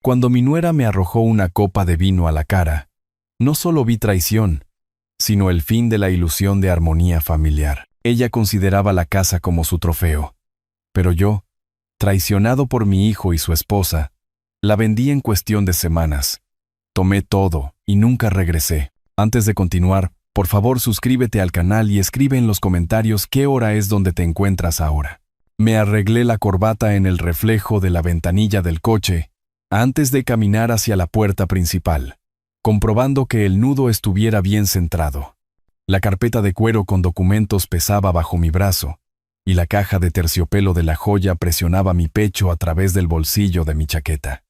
Cuando mi nuera me arrojó una copa de vino a la cara, no solo vi traición, sino el fin de la ilusión de armonía familiar. Ella consideraba la casa como su trofeo. Pero yo, traicionado por mi hijo y su esposa, la vendí en cuestión de semanas. Tomé todo y nunca regresé. Antes de continuar, por favor suscríbete al canal y escribe en los comentarios qué hora es donde te encuentras ahora. Me arreglé la corbata en el reflejo de la ventanilla del coche antes de caminar hacia la puerta principal, comprobando que el nudo estuviera bien centrado. La carpeta de cuero con documentos pesaba bajo mi brazo, y la caja de terciopelo de la joya presionaba mi pecho a través del bolsillo de mi chaqueta.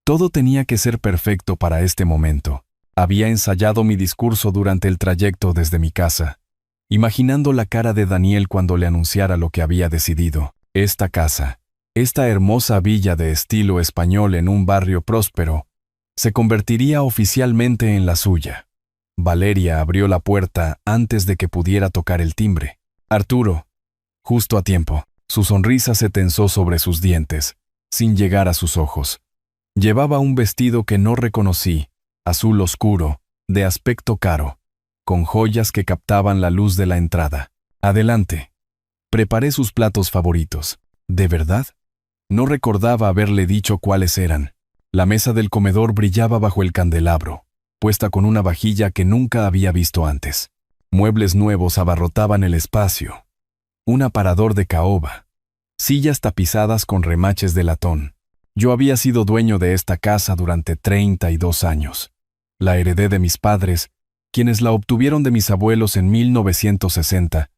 Todo tenía que ser perfecto para este momento. Había ensayado mi discurso durante el trayecto desde mi casa, imaginando la cara de Daniel cuando le anunciara lo que había decidido. Esta casa, esta hermosa villa de estilo español en un barrio próspero, se convertiría oficialmente en la suya. Valeria abrió la puerta antes de que pudiera tocar el timbre. Arturo, justo a tiempo. Su sonrisa se tensó sobre sus dientes, sin llegar a sus ojos. Llevaba un vestido que no reconocí, azul oscuro, de aspecto caro, con joyas que captaban la luz de la entrada. Adelante. Preparé sus platos favoritos. ¿De verdad? No recordaba haberle dicho cuáles eran. La mesa del comedor brillaba bajo el candelabro, puesta con una vajilla que nunca había visto antes. Muebles nuevos abarrotaban el espacio. Un aparador de caoba. Sillas tapizadas con remaches de latón. Yo había sido dueño de esta casa durante 32 años. La heredé de mis padres, quienes la obtuvieron de mis abuelos en 1960,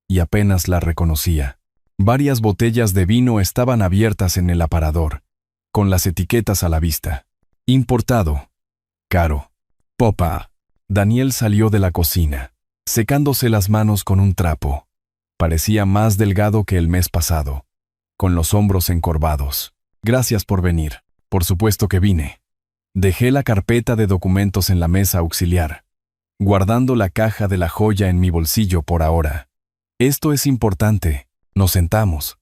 y apenas la reconocía. Varias botellas de vino estaban abiertas en el aparador, con las etiquetas a la vista. Importado. Caro. Popa. Daniel salió de la cocina, secándose las manos con un trapo. Parecía más delgado que el mes pasado, con los hombros encorvados. Gracias por venir. Por supuesto que vine. Dejé la carpeta de documentos en la mesa auxiliar, guardando la caja de la joya en mi bolsillo por ahora. Esto es importante. Nos sentamos.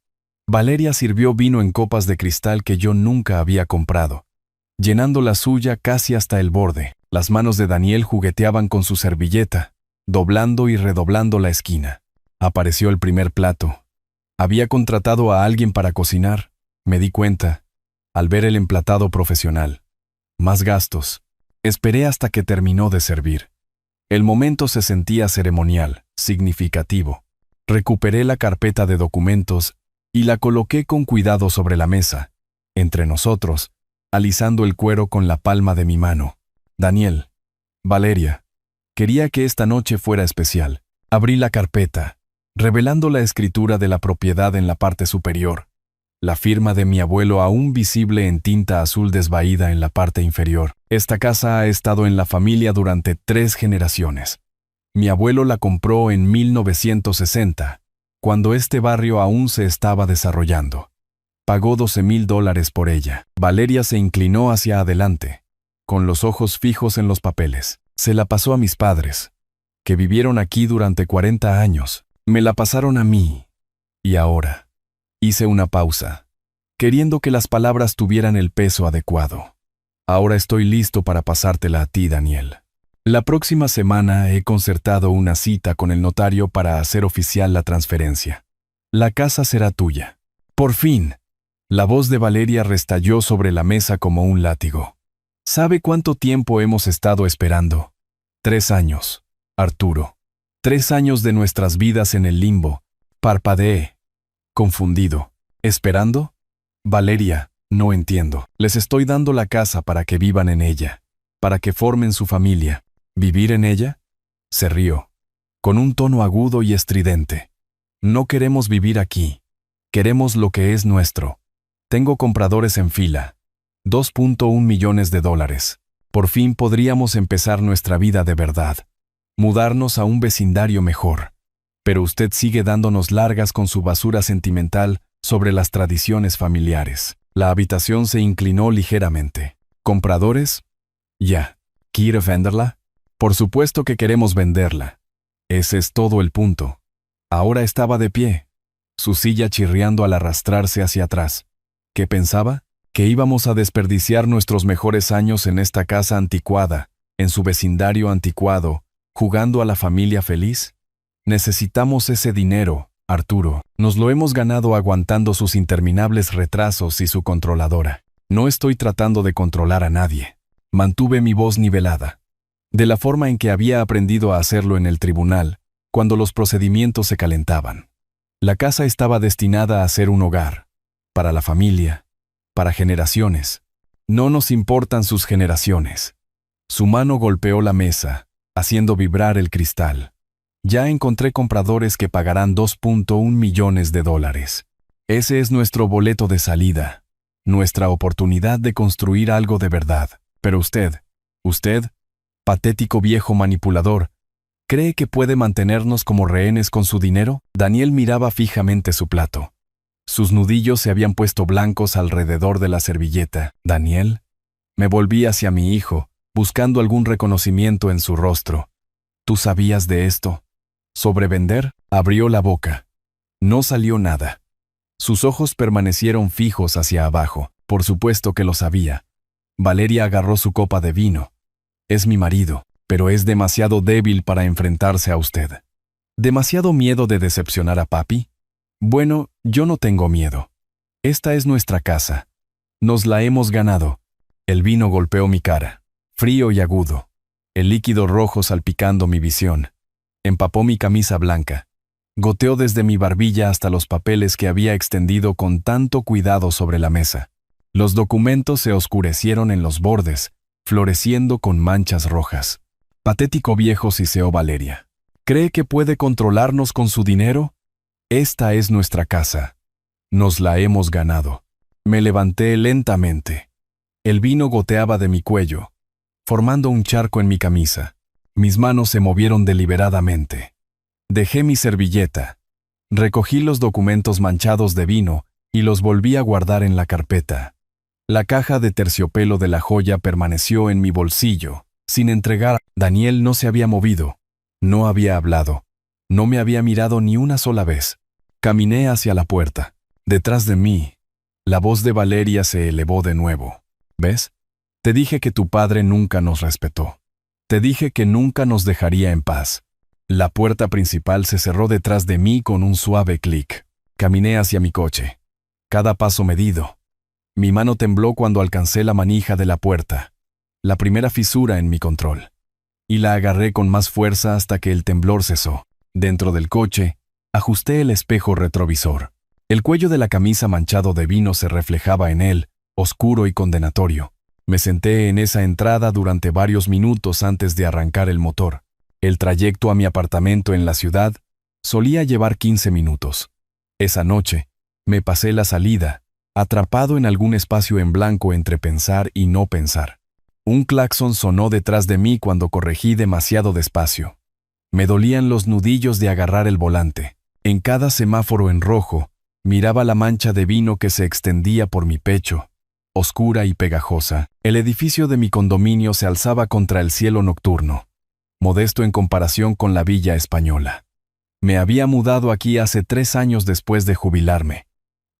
Valeria sirvió vino en copas de cristal que yo nunca había comprado, llenando la suya casi hasta el borde. Las manos de Daniel jugueteaban con su servilleta, doblando y redoblando la esquina. Apareció el primer plato. Había contratado a alguien para cocinar. Me di cuenta, al ver el emplatado profesional. Más gastos. Esperé hasta que terminó de servir. El momento se sentía ceremonial, significativo. Recuperé la carpeta de documentos y la coloqué con cuidado sobre la mesa, entre nosotros, alisando el cuero con la palma de mi mano. Daniel, Valeria, quería que esta noche fuera especial. Abrí la carpeta, revelando la escritura de la propiedad en la parte superior. La firma de mi abuelo aún visible en tinta azul desvaída en la parte inferior. Esta casa ha estado en la familia durante 3 generaciones. Mi abuelo la compró en 1960, cuando este barrio aún se estaba desarrollando. Pagó $12,000 por ella. Valeria se inclinó hacia adelante, con los ojos fijos en los papeles. Se la pasó a mis padres, que vivieron aquí durante 40 años. Me la pasaron a mí. Y ahora... Hice una pausa, queriendo que las palabras tuvieran el peso adecuado. Ahora estoy listo para pasártela a ti, Daniel. La próxima semana he concertado una cita con el notario para hacer oficial la transferencia. La casa será tuya. Por fin. La voz de Valeria restalló sobre la mesa como un látigo. ¿Sabe cuánto tiempo hemos estado esperando? 3 años, Arturo. 3 años de nuestras vidas en el limbo. Parpadeé. Confundido. ¿Esperando? Valeria, no entiendo. Les estoy dando la casa para que vivan en ella, para que formen su familia. ¿Vivir en ella? Se rió, con un tono agudo y estridente. No queremos vivir aquí. Queremos lo que es nuestro. Tengo compradores en fila. $2.1 millones. Por fin podríamos empezar nuestra vida de verdad. Mudarnos a un vecindario mejor. Pero usted sigue dándonos largas con su basura sentimental sobre las tradiciones familiares. La habitación se inclinó ligeramente. ¿Compradores? Ya. ¿Quiere venderla? Por supuesto que queremos venderla. Ese es todo el punto. Ahora estaba de pie, su silla chirriando al arrastrarse hacia atrás. ¿Qué pensaba? ¿Que íbamos a desperdiciar nuestros mejores años en esta casa anticuada, en su vecindario anticuado, jugando a la familia feliz? Necesitamos ese dinero, Arturo. Nos lo hemos ganado aguantando sus interminables retrasos y su controladora. No estoy tratando de controlar a nadie. Mantuve mi voz nivelada, de la forma en que había aprendido a hacerlo en el tribunal, cuando los procedimientos se calentaban. La casa estaba destinada a ser un hogar, para la familia, para generaciones. No nos importan sus generaciones. Su mano golpeó la mesa, haciendo vibrar el cristal. Ya encontré compradores que pagarán $2.1 millones. Ese es nuestro boleto de salida, nuestra oportunidad de construir algo de verdad. Pero usted, patético viejo manipulador, ¿cree que puede mantenernos como rehenes con su dinero? Daniel miraba fijamente su plato. Sus nudillos se habían puesto blancos alrededor de la servilleta. «Daniel». Me volví hacia mi hijo, buscando algún reconocimiento en su rostro. «¿Tú sabías de esto? ¿Sobre vender?» Abrió la boca. No salió nada. Sus ojos permanecieron fijos hacia abajo. Por supuesto que lo sabía. Valeria agarró su copa de vino. «Es mi marido, pero es demasiado débil para enfrentarse a usted». ¿Demasiado miedo de decepcionar a papi? Bueno, yo no tengo miedo. Esta es nuestra casa. Nos la hemos ganado. El vino golpeó mi cara, frío y agudo. El líquido rojo salpicando mi visión. Empapó mi camisa blanca. Goteó desde mi barbilla hasta los papeles que había extendido con tanto cuidado sobre la mesa. Los documentos se oscurecieron en los bordes, floreciendo con manchas rojas. «Patético viejo», siseó Valeria. «¿Cree que puede controlarnos con su dinero? Esta es nuestra casa. Nos la hemos ganado». Me levanté lentamente. El vino goteaba de mi cuello, formando un charco en mi camisa. Mis manos se movieron deliberadamente. Dejé mi servilleta. Recogí los documentos manchados de vino y los volví a guardar en la carpeta. La caja de terciopelo de la joya permaneció en mi bolsillo, sin entregar. Daniel no se había movido. No había hablado. No me había mirado ni una sola vez. Caminé hacia la puerta. Detrás de mí, la voz de Valeria se elevó de nuevo. «¿Ves? Te dije que tu padre nunca nos respetó. Te dije que nunca nos dejaría en paz». La puerta principal se cerró detrás de mí con un suave clic. Caminé hacia mi coche. Cada paso medido. Mi mano tembló cuando alcancé la manija de la puerta, la primera fisura en mi control. Y la agarré con más fuerza hasta que el temblor cesó. Dentro del coche, ajusté el espejo retrovisor. El cuello de la camisa manchado de vino se reflejaba en él, oscuro y condenatorio. Me senté en esa entrada durante varios minutos antes de arrancar el motor. El trayecto a mi apartamento en la ciudad solía llevar 15 minutos. Esa noche, me pasé la salida, atrapado en algún espacio en blanco entre pensar y no pensar. Un claxon sonó detrás de mí cuando corregí demasiado despacio. Me dolían los nudillos de agarrar el volante. En cada semáforo en rojo, miraba la mancha de vino que se extendía por mi pecho, oscura y pegajosa. El edificio de mi condominio se alzaba contra el cielo nocturno, modesto en comparación con la villa española. Me había mudado aquí hace 3 años después de jubilarme,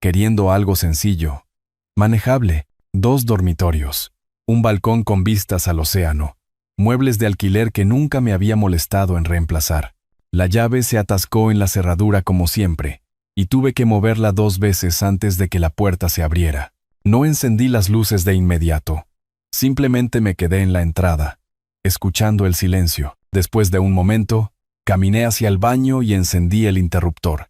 queriendo algo sencillo, manejable, 2 dormitorios, un balcón con vistas al océano, muebles de alquiler que nunca me había molestado en reemplazar. La llave se atascó en la cerradura como siempre, y tuve que moverla 2 veces antes de que la puerta se abriera. No encendí las luces de inmediato. Simplemente me quedé en la entrada, escuchando el silencio. Después de un momento, caminé hacia el baño y encendí el interruptor.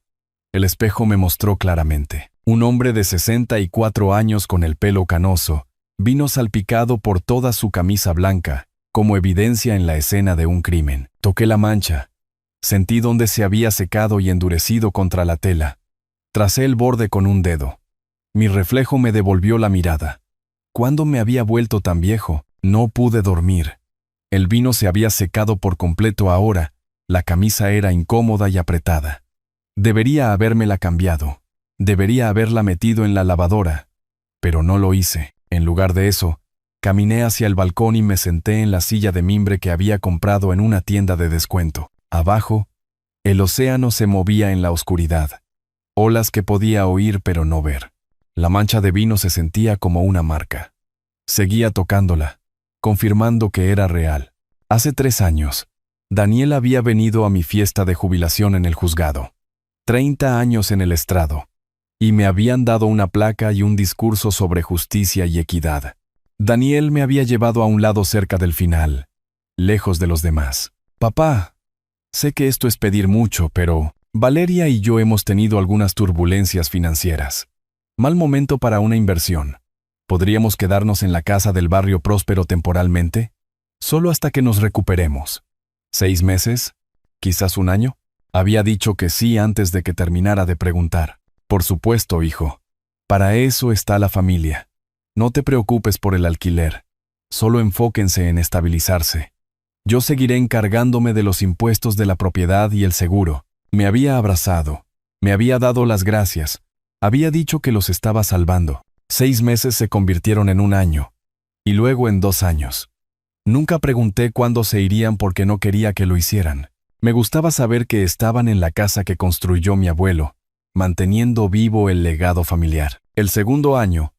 El espejo me mostró claramente. Un hombre de 64 años con el pelo canoso, vino salpicado por toda su camisa blanca, como evidencia en la escena de un crimen. Toqué la mancha. Sentí donde se había secado y endurecido contra la tela. Tracé el borde con un dedo. Mi reflejo me devolvió la mirada. ¿Cuándo me había vuelto tan viejo? No pude dormir. El vino se había secado por completo ahora. La camisa era incómoda y apretada. Debería habérmela cambiado. Debería haberla metido en la lavadora. Pero no lo hice. En lugar de eso, caminé hacia el balcón y me senté en la silla de mimbre que había comprado en una tienda de descuento. Abajo, el océano se movía en la oscuridad. Olas que podía oír pero no ver. La mancha de vino se sentía como una marca. Seguía tocándola, confirmando que era real. Hace 3 años, Daniel había venido a mi fiesta de jubilación en el juzgado. 30 años en el estrado. Y me habían dado una placa y un discurso sobre justicia y equidad. Daniel me había llevado a un lado cerca del final, lejos de los demás. Papá, sé que esto es pedir mucho, pero Valeria y yo hemos tenido algunas turbulencias financieras. Mal momento para una inversión. ¿Podríamos quedarnos en la casa del barrio próspero temporalmente? Solo hasta que nos recuperemos. 6 meses, quizás 1 año. Había dicho que sí antes de que terminara de preguntar. Por supuesto, hijo. Para eso está la familia. No te preocupes por el alquiler. Solo enfóquense en estabilizarse. Yo seguiré encargándome de los impuestos de la propiedad y el seguro. Me había abrazado. Me había dado las gracias. Había dicho que los estaba salvando. 6 meses se convirtieron en 1 año. Y luego en 2 años. Nunca pregunté cuándo se irían porque no quería que lo hicieran. Me gustaba saber que estaban en la casa que construyó mi abuelo, manteniendo vivo el legado familiar. El segundo año,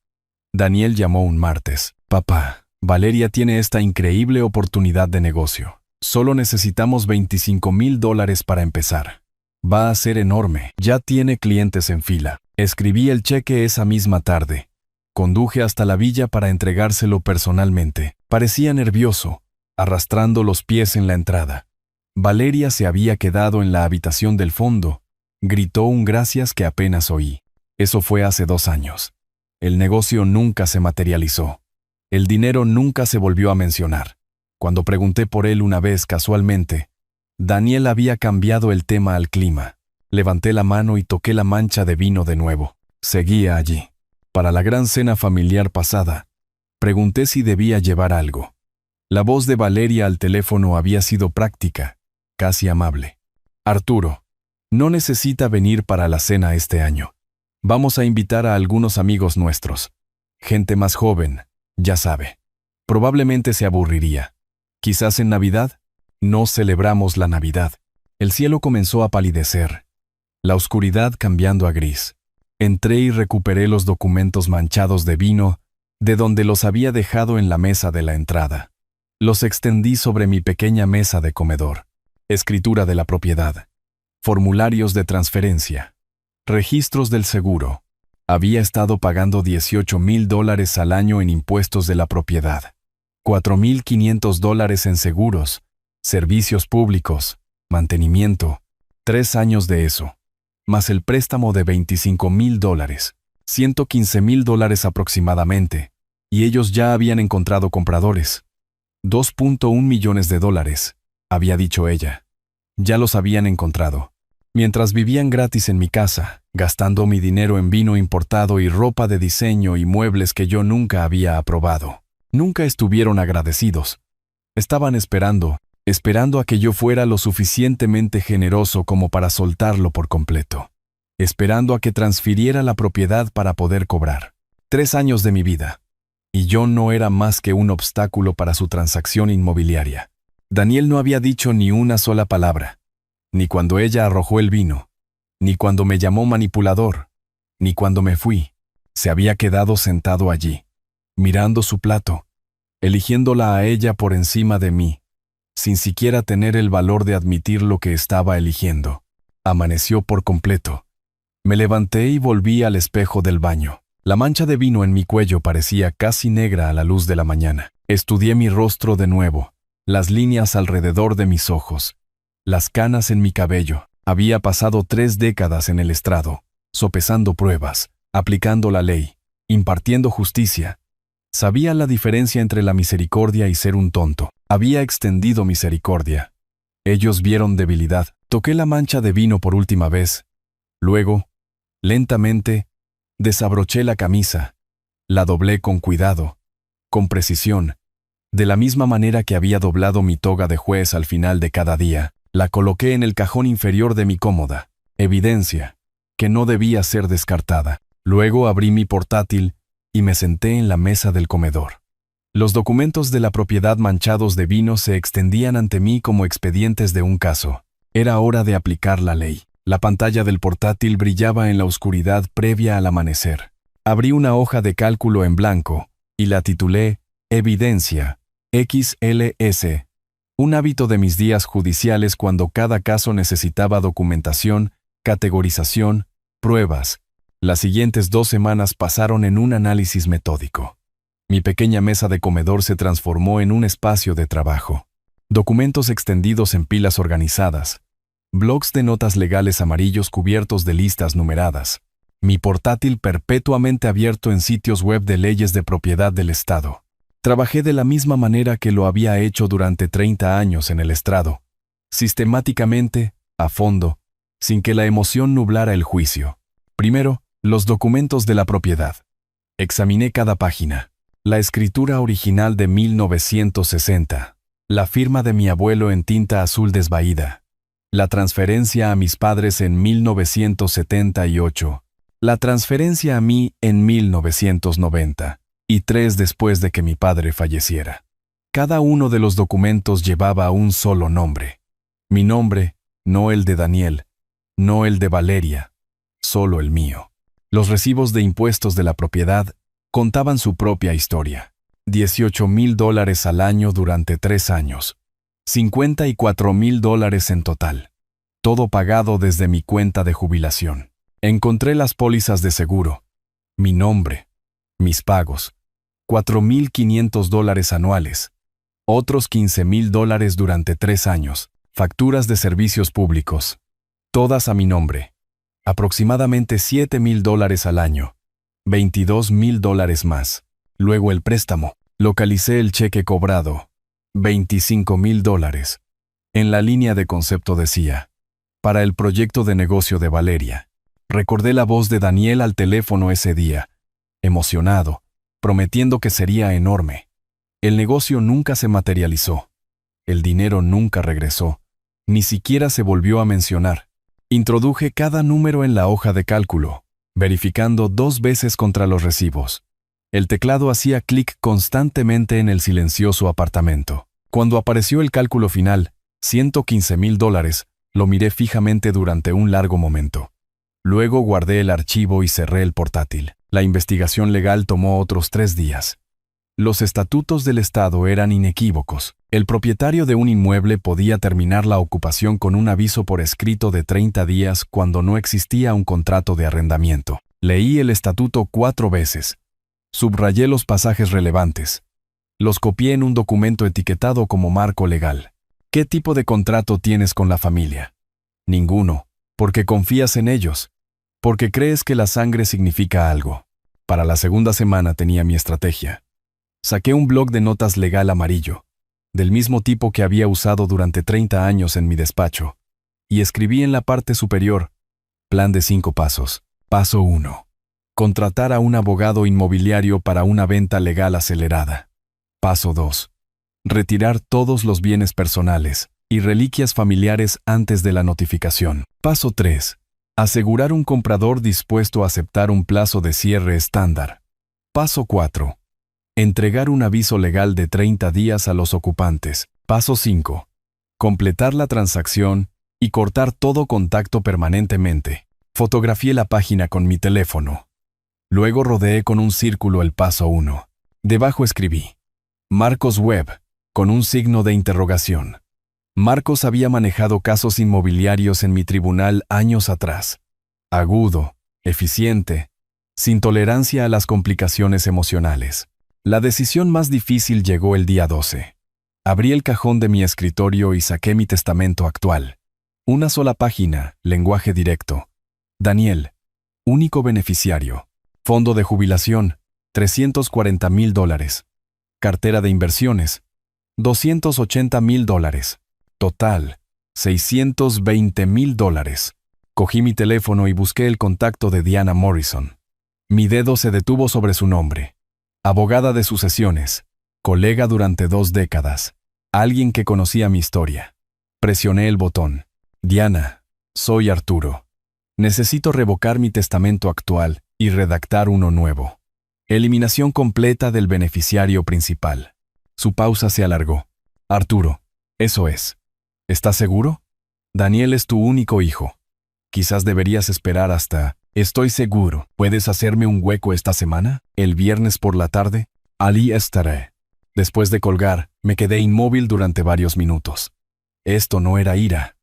Daniel llamó un martes. Papá, Valeria tiene esta increíble oportunidad de negocio. Solo necesitamos $25,000 para empezar. Va a ser enorme. Ya tiene clientes en fila. Escribí el cheque esa misma tarde. Conduje hasta la villa para entregárselo personalmente. Parecía nervioso, arrastrando los pies en la entrada. Valeria se había quedado en la habitación del fondo. Gritó un gracias que apenas oí. Eso fue hace 2 años. El negocio nunca se materializó. El dinero nunca se volvió a mencionar. Cuando pregunté por él una vez casualmente, Daniel había cambiado el tema al clima. Levanté la mano y toqué la mancha de vino de nuevo. Seguía allí. Para la gran cena familiar pasada, pregunté si debía llevar algo. La voz de Valeria al teléfono había sido práctica, casi amable. Arturo, no necesita venir para la cena este año. Vamos a invitar a algunos amigos nuestros. Gente más joven, ya sabe. Probablemente se aburriría. Quizás en Navidad. No celebramos la Navidad. El cielo comenzó a palidecer, la oscuridad cambiando a gris. Entré y recuperé los documentos manchados de vino de donde los había dejado en la mesa de la entrada. Los extendí sobre mi pequeña mesa de comedor. Escritura de la propiedad. Formularios de transferencia. Registros del seguro. Había estado pagando $18,000 al año en impuestos de la propiedad. $4,500 en seguros, servicios públicos, mantenimiento. 3 años de eso. Más el préstamo de $25,000, $115,000 aproximadamente, y ellos ya habían encontrado compradores. $2.1 millones, había dicho ella. Ya los habían encontrado. Mientras vivían gratis en mi casa, gastando mi dinero en vino importado y ropa de diseño y muebles que yo nunca había aprobado. Nunca estuvieron agradecidos. Estaban esperando a que yo fuera lo suficientemente generoso como para soltarlo por completo. Esperando a que transfiriera la propiedad para poder cobrar. 3 años de mi vida. Y yo no era más que un obstáculo para su transacción inmobiliaria. Daniel no había dicho ni una sola palabra. Ni cuando ella arrojó el vino. Ni cuando me llamó manipulador. Ni cuando me fui. Se había quedado sentado allí, mirando su plato, eligiéndola a ella por encima de mí, sin siquiera tener el valor de admitir lo que estaba eligiendo. Amaneció por completo. Me levanté y volví al espejo del baño. La mancha de vino en mi cuello parecía casi negra a la luz de la mañana. Estudié mi rostro de nuevo, las líneas alrededor de mis ojos, las canas en mi cabello. Había pasado 3 décadas en el estrado, sopesando pruebas, aplicando la ley, impartiendo justicia. Sabía la diferencia entre la misericordia y ser un tonto. Había extendido misericordia. Ellos vieron debilidad. Toqué la mancha de vino por última vez. Luego, lentamente, desabroché la camisa. La doblé con cuidado, con precisión. De la misma manera que había doblado mi toga de juez al final de cada día, la coloqué en el cajón inferior de mi cómoda. Evidencia que no debía ser descartada. Luego abrí mi portátil y me senté en la mesa del comedor. Los documentos de la propiedad manchados de vino se extendían ante mí como expedientes de un caso. Era hora de aplicar la ley. La pantalla del portátil brillaba en la oscuridad previa al amanecer. Abrí una hoja de cálculo en blanco y la titulé Evidencia, XLS, un hábito de mis días judiciales cuando cada caso necesitaba documentación, categorización, pruebas. Las siguientes 2 semanas pasaron en un análisis metódico. Mi pequeña mesa de comedor se transformó en un espacio de trabajo. Documentos extendidos en pilas organizadas. Blocs de notas legales amarillos cubiertos de listas numeradas. Mi portátil perpetuamente abierto en sitios web de leyes de propiedad del Estado. Trabajé de la misma manera que lo había hecho durante 30 años en el estrado. Sistemáticamente, a fondo, sin que la emoción nublara el juicio. Primero, los documentos de la propiedad. Examiné cada página. La escritura original de 1960. La firma de mi abuelo en tinta azul desvaída. La transferencia a mis padres en 1978. La transferencia a mí en 1990. Y 3 después de que mi padre falleciera. Cada uno de los documentos llevaba un solo nombre. Mi nombre, no el de Daniel, no el de Valeria, solo el mío. Los recibos de impuestos de la propiedad contaban su propia historia. $18,000 al año durante 3 años. $54,000 en total. Todo pagado desde mi cuenta de jubilación. Encontré las pólizas de seguro. Mi nombre. Mis pagos. $4,500 anuales. Otros $15,000 durante 3 años. Facturas de servicios públicos. Todas a mi nombre. Aproximadamente $7,000 al año. $22,000 más. Luego el préstamo. Localicé el cheque cobrado. $25,000. En la línea de concepto decía: para el proyecto de negocio de Valeria. Recordé la voz de Daniel al teléfono ese día, emocionado, prometiendo que sería enorme. El negocio nunca se materializó. El dinero nunca regresó. Ni siquiera se volvió a mencionar. Introduje cada número en la hoja de cálculo, verificando 2 veces contra los recibos. El teclado hacía clic constantemente en el silencioso apartamento. Cuando apareció el cálculo final, $115,000, lo miré fijamente durante un largo momento. Luego guardé el archivo y cerré el portátil. La investigación legal tomó otros 3 días. Los estatutos del Estado eran inequívocos. El propietario de un inmueble podía terminar la ocupación con un aviso por escrito de 30 días cuando no existía un contrato de arrendamiento. Leí el estatuto 4 veces. Subrayé los pasajes relevantes. Los copié en un documento etiquetado como marco legal. ¿Qué tipo de contrato tienes con la familia? Ninguno, porque confías en ellos, porque crees que la sangre significa algo. Para la segunda semana tenía mi estrategia. Saqué un bloc de notas legal amarillo, del mismo tipo que había usado durante 30 años en mi despacho, y escribí en la parte superior: plan de 5 pasos. Paso 1. Contratar a un abogado inmobiliario para una venta legal acelerada. Paso 2. Retirar todos los bienes personales y reliquias familiares antes de la notificación. Paso 3. Asegurar un comprador dispuesto a aceptar un plazo de cierre estándar. Paso 4. Entregar un aviso legal de 30 días a los ocupantes. Paso 5. Completar la transacción y cortar todo contacto permanentemente. Fotografié la página con mi teléfono. Luego rodeé con un círculo el paso 1. Debajo escribí: Marcos Webb, con un signo de interrogación. Marcos había manejado casos inmobiliarios en mi tribunal años atrás. Agudo, eficiente, sin tolerancia a las complicaciones emocionales. La decisión más difícil llegó el día 12. Abrí el cajón de mi escritorio y saqué mi testamento actual. Una sola página, lenguaje directo. Daniel, único beneficiario. Fondo de jubilación, $340,000. Cartera de inversiones, $280,000. Total, $620,000. Cogí mi teléfono y busqué el contacto de Diana Morrison. Mi dedo se detuvo sobre su nombre. Abogada de sucesiones, colega durante 2 décadas, alguien que conocía mi historia. Presioné el botón. Diana, soy Arturo. Necesito revocar mi testamento actual y redactar uno nuevo. Eliminación completa del beneficiario principal. Su pausa se alargó. Arturo, eso es. ¿Estás seguro? Daniel es tu único hijo. Quizás deberías esperar hasta... Estoy seguro. ¿Puedes hacerme un hueco esta semana? El viernes por la tarde. Allí estaré. Después de colgar, me quedé inmóvil durante varios minutos. Esto no era ira.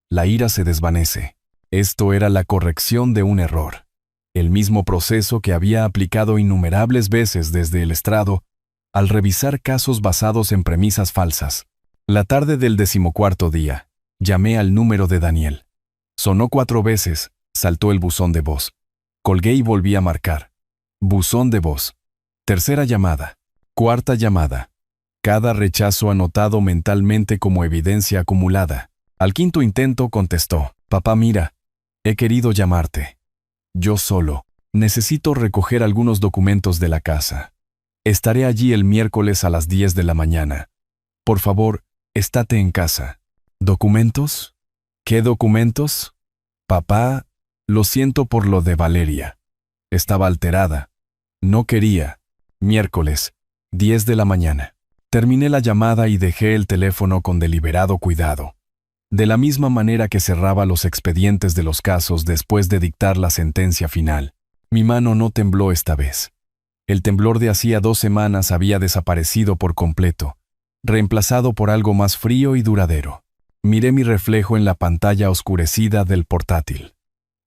La ira se desvanece. Esto era la corrección de un error. El mismo proceso que había aplicado innumerables veces desde el estrado al revisar casos basados en premisas falsas. La tarde del 14º día, llamé al número de Daniel. Sonó 4 veces, saltó el buzón de voz. Colgué y volví a marcar. Buzón de voz. Tercera llamada. Cuarta llamada. Cada rechazo anotado mentalmente como evidencia acumulada. Al 5º intento contestó: papá, mira, he querido llamarte. Yo solo. Necesito recoger algunos documentos de la casa. Estaré allí el miércoles a las 10 de la mañana. Por favor, estate en casa. ¿Documentos? ¿Qué documentos? Papá, lo siento por lo de Valeria. Estaba alterada. No quería. Miércoles, 10 de la mañana. Terminé la llamada y dejé el teléfono con deliberado cuidado. De la misma manera que cerraba los expedientes de los casos después de dictar la sentencia final. Mi mano no tembló esta vez. El temblor de hacía 2 semanas había desaparecido por completo, reemplazado por algo más frío y duradero. Miré mi reflejo en la pantalla oscurecida del portátil.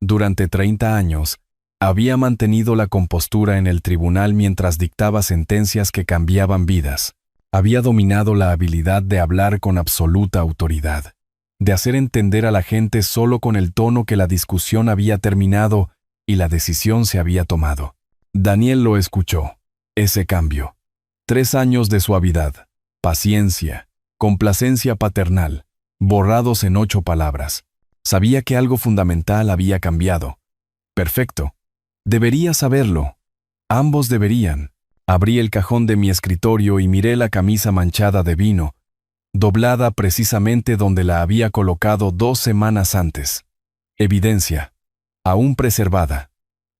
Durante 30 años, había mantenido la compostura en el tribunal mientras dictaba sentencias que cambiaban vidas. Había dominado la habilidad de hablar con absoluta autoridad, de hacer entender a la gente solo con el tono que la discusión había terminado y la decisión se había tomado. Daniel lo escuchó. Ese cambio. 3 años de suavidad, paciencia, complacencia paternal, borrados en 8 palabras. Sabía que algo fundamental había cambiado. Perfecto. Debería saberlo. Ambos deberían. Abrí el cajón de mi escritorio y miré la camisa manchada de vino, doblada precisamente donde la había colocado 2 semanas antes. Evidencia. Aún preservada.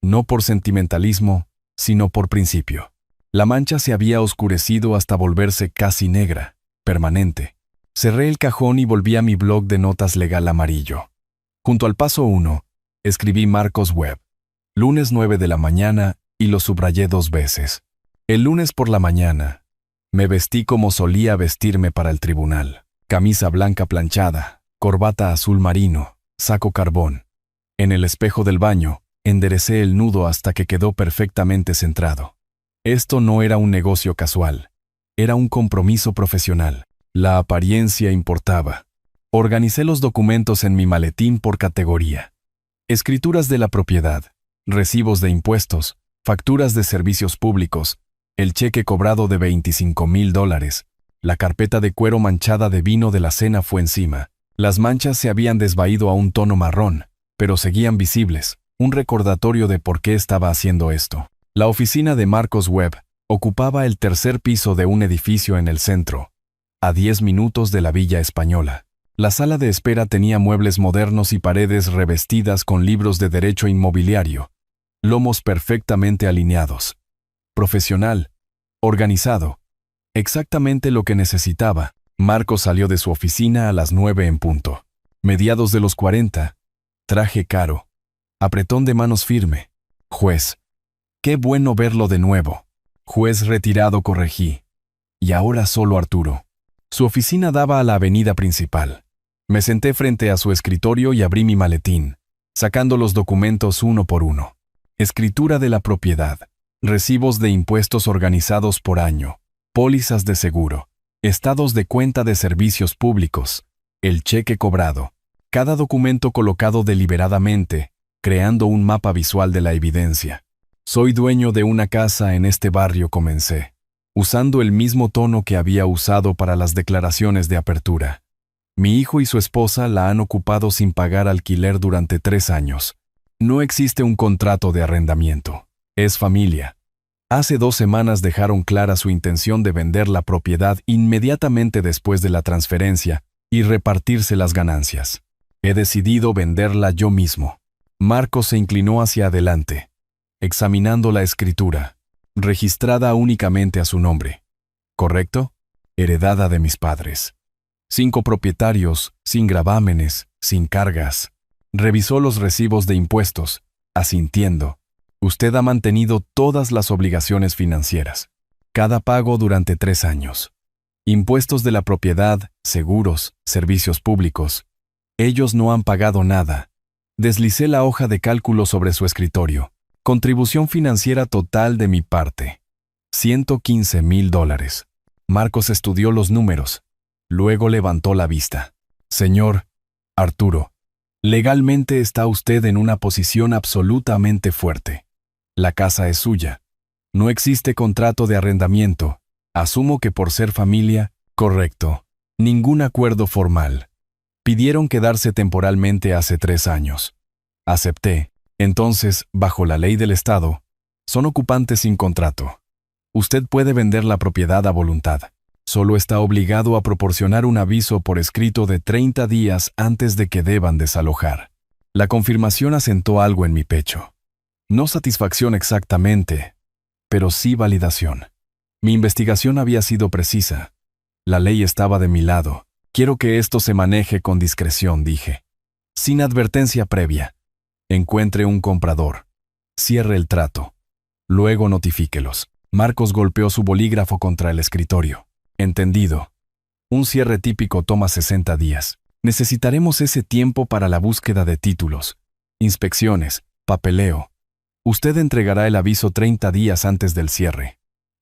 No por sentimentalismo, sino por principio. La mancha se había oscurecido hasta volverse casi negra, permanente. Cerré el cajón y volví a mi blog de notas legal amarillo. Junto al paso 1, escribí Marcos Webb. Lunes 9 de la mañana y lo subrayé 2 veces. El lunes por la mañana, me vestí como solía vestirme para el tribunal. Camisa blanca planchada, corbata azul marino, saco carbón. En el espejo del baño, enderecé el nudo hasta que quedó perfectamente centrado. Esto no era un negocio casual. Era un compromiso profesional. La apariencia importaba. Organicé los documentos en mi maletín por categoría. Escrituras de la propiedad, recibos de impuestos, facturas de servicios públicos, el cheque cobrado de $25,000. La carpeta de cuero manchada de vino de la cena fue encima. Las manchas se habían desvaído a un tono marrón, pero seguían visibles, un recordatorio de por qué estaba haciendo esto. La oficina de Marcos Webb ocupaba el 3er piso de un edificio en el centro, a 10 minutos de la Villa Española. La sala de espera tenía muebles modernos y paredes revestidas con libros de derecho inmobiliario, lomos perfectamente alineados. Profesional, organizado, exactamente lo que necesitaba. Marcos salió de su oficina a las 9 en punto. Mediados de los 40, traje caro, apretón de manos firme. Juez. Qué bueno verlo de nuevo. Juez retirado, corregí. Y ahora solo Arturo. Su oficina daba a la avenida principal. Me senté frente a su escritorio y abrí mi maletín, sacando los documentos uno por uno. Escritura de la propiedad, recibos de impuestos organizados por año, pólizas de seguro, estados de cuenta de servicios públicos, el cheque cobrado, cada documento colocado deliberadamente, creando un mapa visual de la evidencia. Soy dueño de una casa en este barrio, comencé, usando el mismo tono que había usado para las declaraciones de apertura. Mi hijo y su esposa la han ocupado sin pagar alquiler durante 3 años. No existe un contrato de arrendamiento. Es familia. Hace 2 semanas dejaron clara su intención de vender la propiedad inmediatamente después de la transferencia y repartirse las ganancias. He decidido venderla yo mismo. Marcos se inclinó hacia adelante, examinando la escritura, registrada únicamente a su nombre. ¿Correcto? Heredada de mis padres. 5 propietarios, sin gravámenes, sin cargas. Revisó los recibos de impuestos, asintiendo. Usted ha mantenido todas las obligaciones financieras. Cada pago durante 3 años. Impuestos de la propiedad, seguros, servicios públicos. Ellos no han pagado nada. Deslicé la hoja de cálculo sobre su escritorio. Contribución financiera total de mi parte. $115,000. Marcos estudió los números. Luego levantó la vista. Señor Arturo, legalmente está usted en una posición absolutamente fuerte. La casa es suya. No existe contrato de arrendamiento. Asumo que por ser familia, correcto. Ningún acuerdo formal. Pidieron quedarse temporalmente hace 3 años. Acepté. Entonces, bajo la ley del Estado, son ocupantes sin contrato. Usted puede vender la propiedad a voluntad. Solo está obligado a proporcionar un aviso por escrito de 30 días antes de que deban desalojar. La confirmación asentó algo en mi pecho. No satisfacción exactamente, pero sí validación. Mi investigación había sido precisa. La ley estaba de mi lado. Quiero que esto se maneje con discreción, dije. Sin advertencia previa. Encuentre un comprador. Cierre el trato. Luego notifíquelos. Marcos golpeó su bolígrafo contra el escritorio. Entendido. Un cierre típico toma 60 días. Necesitaremos ese tiempo para la búsqueda de títulos, inspecciones, papeleo. Usted entregará el aviso 30 días antes del cierre.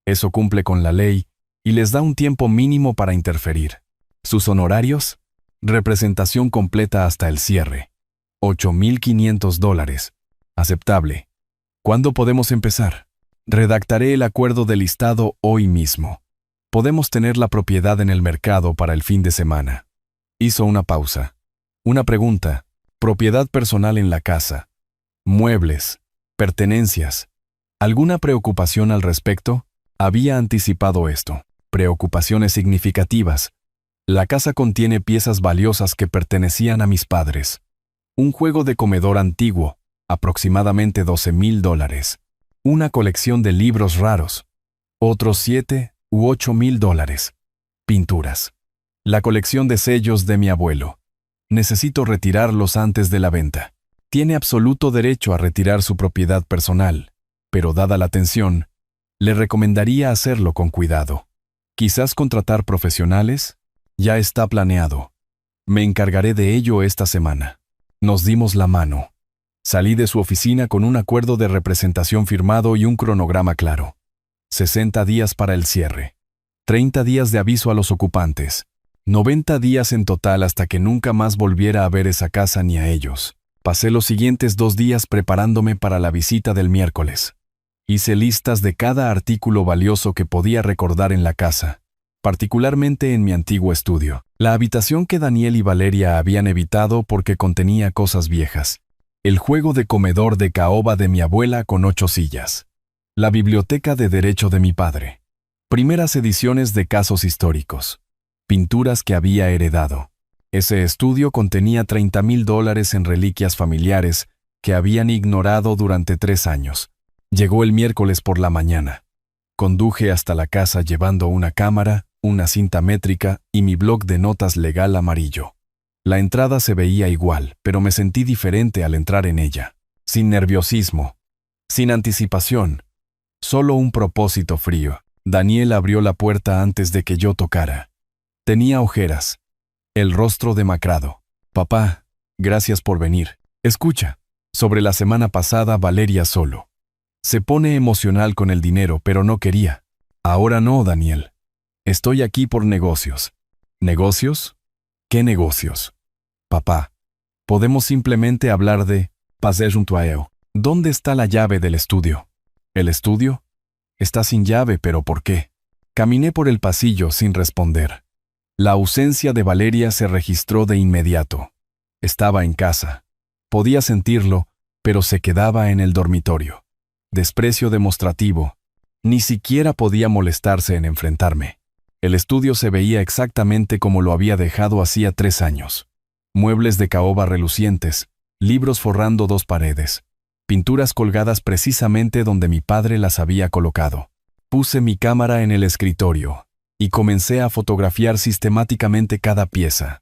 Eso cumple con la ley y les da un tiempo mínimo para interferir. ¿Sus honorarios? Representación completa hasta el cierre. $8,500. Aceptable. ¿Cuándo podemos empezar? Redactaré el acuerdo de listado hoy mismo. Podemos tener la propiedad en el mercado para el fin de semana. Hizo una pausa. Una pregunta. Propiedad personal en la casa. Muebles. Pertenencias. ¿Alguna preocupación al respecto? Había anticipado esto. Preocupaciones significativas. La casa contiene piezas valiosas que pertenecían a mis padres. Un juego de comedor antiguo, aproximadamente $12,000. Una colección de libros raros. Otros $7,000 u $8,000. Pinturas. La colección de sellos de mi abuelo. Necesito retirarlos antes de la venta. Tiene absoluto derecho a retirar su propiedad personal, pero dada la tensión, le recomendaría hacerlo con cuidado. Quizás contratar profesionales. Ya está planeado. Me encargaré de ello esta semana. Nos dimos la mano. Salí de su oficina con un acuerdo de representación firmado y un cronograma claro. 60 días para el cierre. 30 días de aviso a los ocupantes. 90 días en total hasta que nunca más volviera a ver esa casa ni a ellos. Pasé los siguientes 2 días preparándome para la visita del miércoles. Hice listas de cada artículo valioso que podía recordar en la casa, particularmente en mi antiguo estudio. La habitación que Daniel y Valeria habían evitado porque contenía cosas viejas. El juego de comedor de caoba de mi abuela con 8 sillas. La biblioteca de derecho de mi padre. Primeras ediciones de casos históricos. Pinturas que había heredado. Ese estudio contenía $30,000 en reliquias familiares que habían ignorado durante 3 años. Llegó el miércoles por la mañana. Conduje hasta la casa llevando una cámara, una cinta métrica y mi bloc de notas legal amarillo. La entrada se veía igual, pero me sentí diferente al entrar en ella. Sin nerviosismo, sin anticipación, solo un propósito frío. Daniel abrió la puerta antes de que yo tocara. Tenía ojeras, el rostro demacrado. Papá, gracias por venir. Escucha, sobre la semana pasada Valeria solo. Se pone emocional con el dinero, pero no quería. Ahora no, Daniel. Estoy aquí por negocios. ¿Negocios? ¿Qué negocios? Papá, podemos simplemente hablar de passer junto a él. ¿Dónde está la llave del estudio? ¿El estudio? Está sin llave, pero ¿por qué? Caminé por el pasillo sin responder. La ausencia de Valeria se registró de inmediato. Estaba en casa. Podía sentirlo, pero se quedaba en el dormitorio. Desprecio demostrativo. Ni siquiera podía molestarse en enfrentarme. El estudio se veía exactamente como lo había dejado hacía 3 años. Muebles de caoba relucientes, libros forrando 2 paredes, pinturas colgadas precisamente donde mi padre las había colocado. Puse mi cámara en el escritorio y comencé a fotografiar sistemáticamente cada pieza.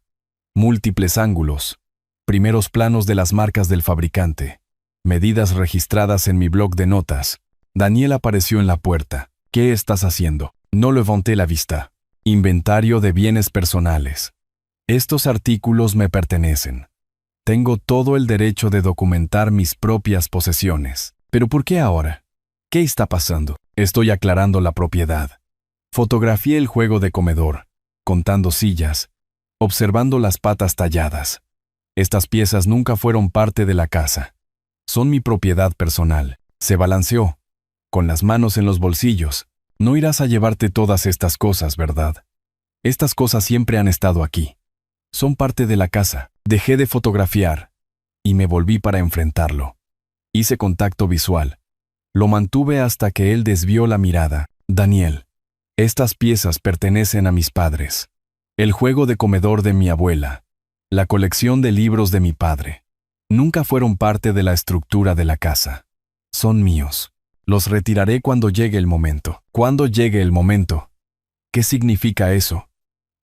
Múltiples ángulos, primeros planos de las marcas del fabricante. medidas registradas en mi blog de notas. Daniel apareció en la puerta. ¿Qué estás haciendo? No levanté la vista. Inventario de bienes personales. Estos artículos me pertenecen. Tengo todo el derecho de documentar mis propias posesiones. ¿Pero por qué ahora? ¿Qué está pasando? Estoy aclarando la propiedad. Fotografié el juego de comedor, contando sillas, observando las patas talladas. Estas piezas nunca fueron parte de la casa. Son mi propiedad personal. Se balanceó, con las manos en los bolsillos. No irás a llevarte todas estas cosas, ¿verdad? Estas cosas siempre han estado aquí. Son parte de la casa. Dejé de fotografiar y me volví para enfrentarlo. Hice contacto visual. Lo mantuve hasta que él desvió la mirada. Daniel, estas piezas pertenecen a mis padres. El juego de comedor de mi abuela. La colección de libros de mi padre. Nunca fueron parte de la estructura de la casa. Son míos. Los retiraré cuando llegue el momento. ¿Cuándo llegue el momento? ¿Qué significa eso?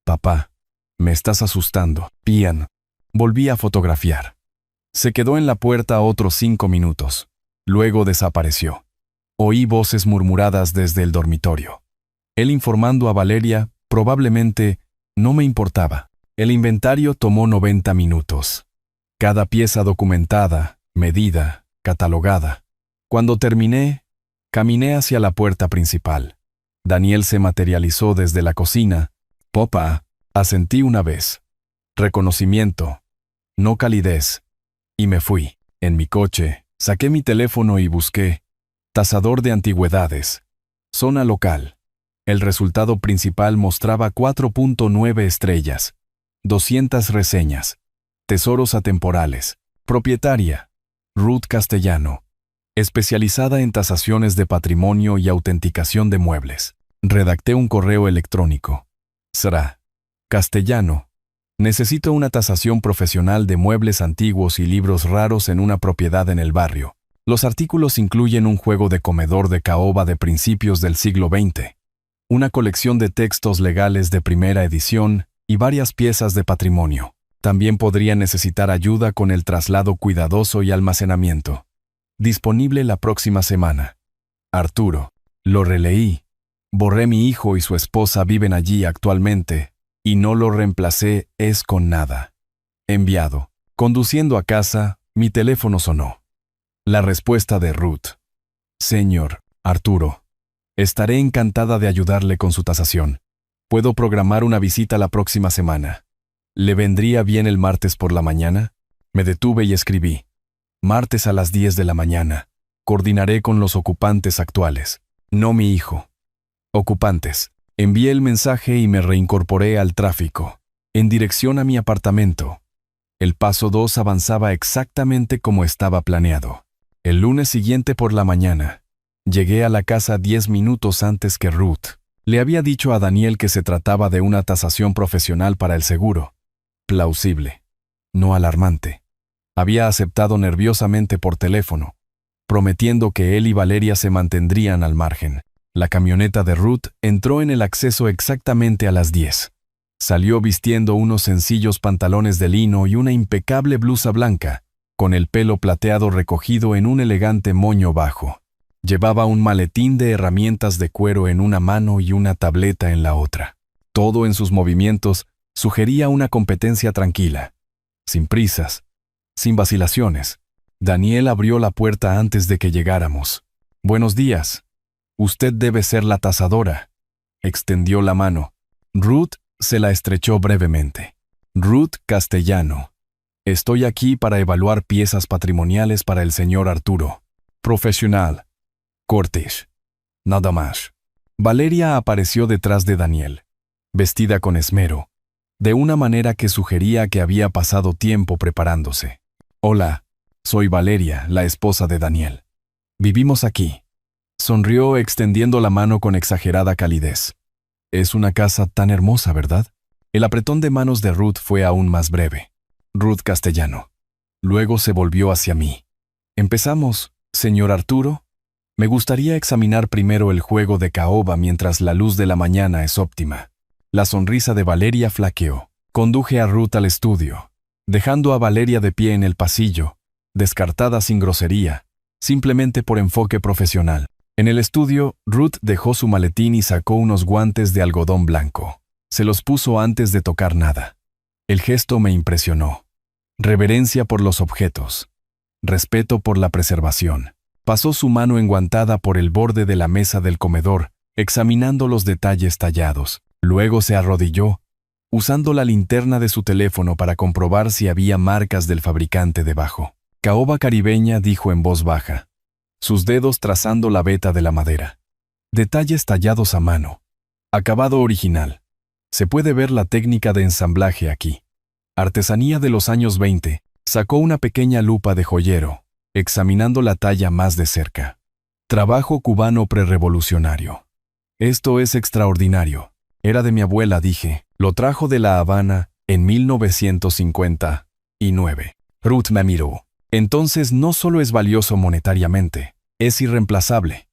Papá, me estás asustando. Pian. Volví a fotografiar. Se quedó en la puerta otros 5 minutos. Luego desapareció. Oí voces murmuradas desde el dormitorio. Él informando a Valeria, probablemente, no me importaba. El inventario tomó 90 minutos. Cada pieza documentada, medida, catalogada. Cuando terminé, caminé hacia la puerta principal. Daniel se materializó desde la cocina. Papá, asentí una vez. Reconocimiento, no calidez. Y me fui. En mi coche, saqué mi teléfono y busqué. Tasador de antigüedades. Zona local. El resultado principal mostraba 4.9 estrellas. 200 reseñas. Tesoros atemporales. Propietaria. Ruth Castellano. Especializada en tasaciones de patrimonio y autenticación de muebles. Redacté un correo electrónico. Sra. Castellano. Necesito una tasación profesional de muebles antiguos y libros raros en una propiedad en el barrio. Los artículos incluyen un juego de comedor de caoba de principios del siglo XX, una colección de textos legales de primera edición y varias piezas de patrimonio. También podría necesitar ayuda con el traslado cuidadoso y almacenamiento. Disponible la próxima semana. Arturo. Lo releí. Borré mi hijo y su esposa viven allí actualmente, y no lo reemplacé es con nada. Enviado. Conduciendo a casa, mi teléfono sonó. La respuesta de Ruth. Señor Arturo, estaré encantada de ayudarle con su tasación. ¿Puedo programar una visita la próxima semana? ¿Le vendría bien el martes por la mañana? Me detuve y escribí. Martes a las 10 de la mañana. Coordinaré con los ocupantes actuales. No mi hijo. Ocupantes. Envié el mensaje y me reincorporé al tráfico, en dirección a mi apartamento. El paso 2 avanzaba exactamente como estaba planeado. El lunes siguiente por la mañana, llegué a la casa 10 minutos antes que Ruth. Le había dicho a Daniel que se trataba de una tasación profesional para el seguro. Plausible, no alarmante. Había aceptado nerviosamente por teléfono, prometiendo que él y Valeria se mantendrían al margen. La camioneta de Ruth entró en el acceso exactamente a las 10. Salió vistiendo unos sencillos pantalones de lino y una impecable blusa blanca, con el pelo plateado recogido en un elegante moño bajo. Llevaba un maletín de herramientas de cuero en una mano y una tableta en la otra. Todo en sus movimientos sugería una competencia tranquila, sin prisas, sin vacilaciones. Daniel abrió la puerta antes de que llegáramos. «Buenos días. Usted debe ser la tasadora». Extendió la mano. Ruth se la estrechó brevemente. «Ruth Castellano. Estoy aquí para evaluar piezas patrimoniales para el señor Arturo. Profesional. Cortés. Nada más». Valeria apareció detrás de Daniel, vestida con esmero, de una manera que sugería que había pasado tiempo preparándose. «Hola, soy Valeria, la esposa de Daniel. Vivimos aquí». Sonrió extendiendo la mano con exagerada calidez. «Es una casa tan hermosa, ¿verdad?». El apretón de manos de Ruth fue aún más breve. «Ruth Castellano». Luego se volvió hacia mí. «¿Empezamos, señor Arturo? Me gustaría examinar primero el juego de caoba mientras la luz de la mañana es óptima». La sonrisa de Valeria flaqueó. Conduje a Ruth al estudio. Dejando a Valeria de pie en el pasillo, descartada sin grosería, simplemente por enfoque profesional. En el estudio, Ruth dejó su maletín y sacó unos guantes de algodón blanco. Se los puso antes de tocar nada. El gesto me impresionó. Reverencia por los objetos. Respeto por la preservación. Pasó su mano enguantada por el borde de la mesa del comedor, examinando los detalles tallados. Luego se arrodilló, usando la linterna de su teléfono para comprobar si había marcas del fabricante debajo. Caoba caribeña, dijo en voz baja, sus dedos trazando la veta de la madera. Detalles tallados a mano. Acabado original. Se puede ver la técnica de ensamblaje aquí. Artesanía de los años 20. Sacó una pequeña lupa de joyero, examinando la talla más de cerca. Trabajo cubano prerevolucionario. Esto es extraordinario. Era de mi abuela, dije. Lo trajo de La Habana en 1959. Ruth me miró. Entonces no solo es valioso monetariamente, es irreemplazable.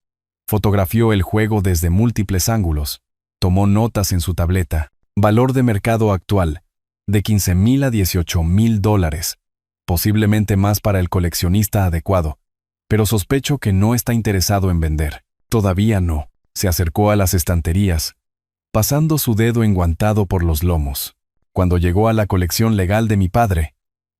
Fotografió el juego desde múltiples ángulos. Tomó notas en su tableta. Valor de mercado actual, de $15,000 a $18,000. Posiblemente más para el coleccionista adecuado, pero sospecho que no está interesado en vender. Todavía no. Se acercó a las estanterías, pasando su dedo enguantado por los lomos. Cuando llegó a la colección legal de mi padre,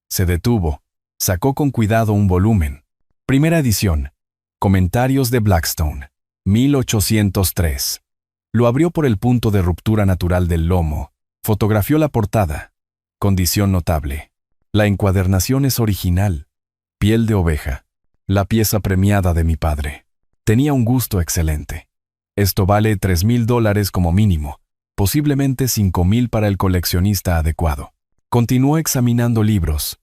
se detuvo. Sacó con cuidado un volumen. Primera edición. Comentarios de Blackstone. 1803. Lo abrió por el punto de ruptura natural del lomo. Fotografió la portada. Condición notable. La encuadernación es original. Piel de oveja. La pieza premiada de mi padre. Tenía un gusto excelente. Esto vale $3,000 como mínimo, posiblemente $5,000 para el coleccionista adecuado. Continuó examinando libros,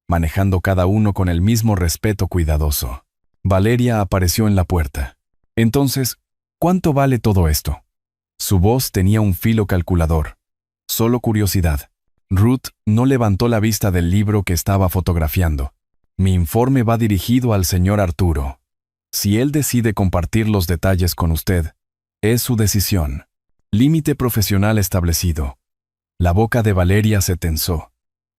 manejando cada uno con el mismo respeto cuidadoso. Valeria apareció en la puerta. Entonces, ¿cuánto vale todo esto? Su voz tenía un filo calculador. Solo curiosidad. Ruth no levantó la vista del libro que estaba fotografiando. Mi informe va dirigido al señor Arturo. Si él decide compartir los detalles con usted, es su decisión. Límite profesional establecido. La boca de Valeria se tensó.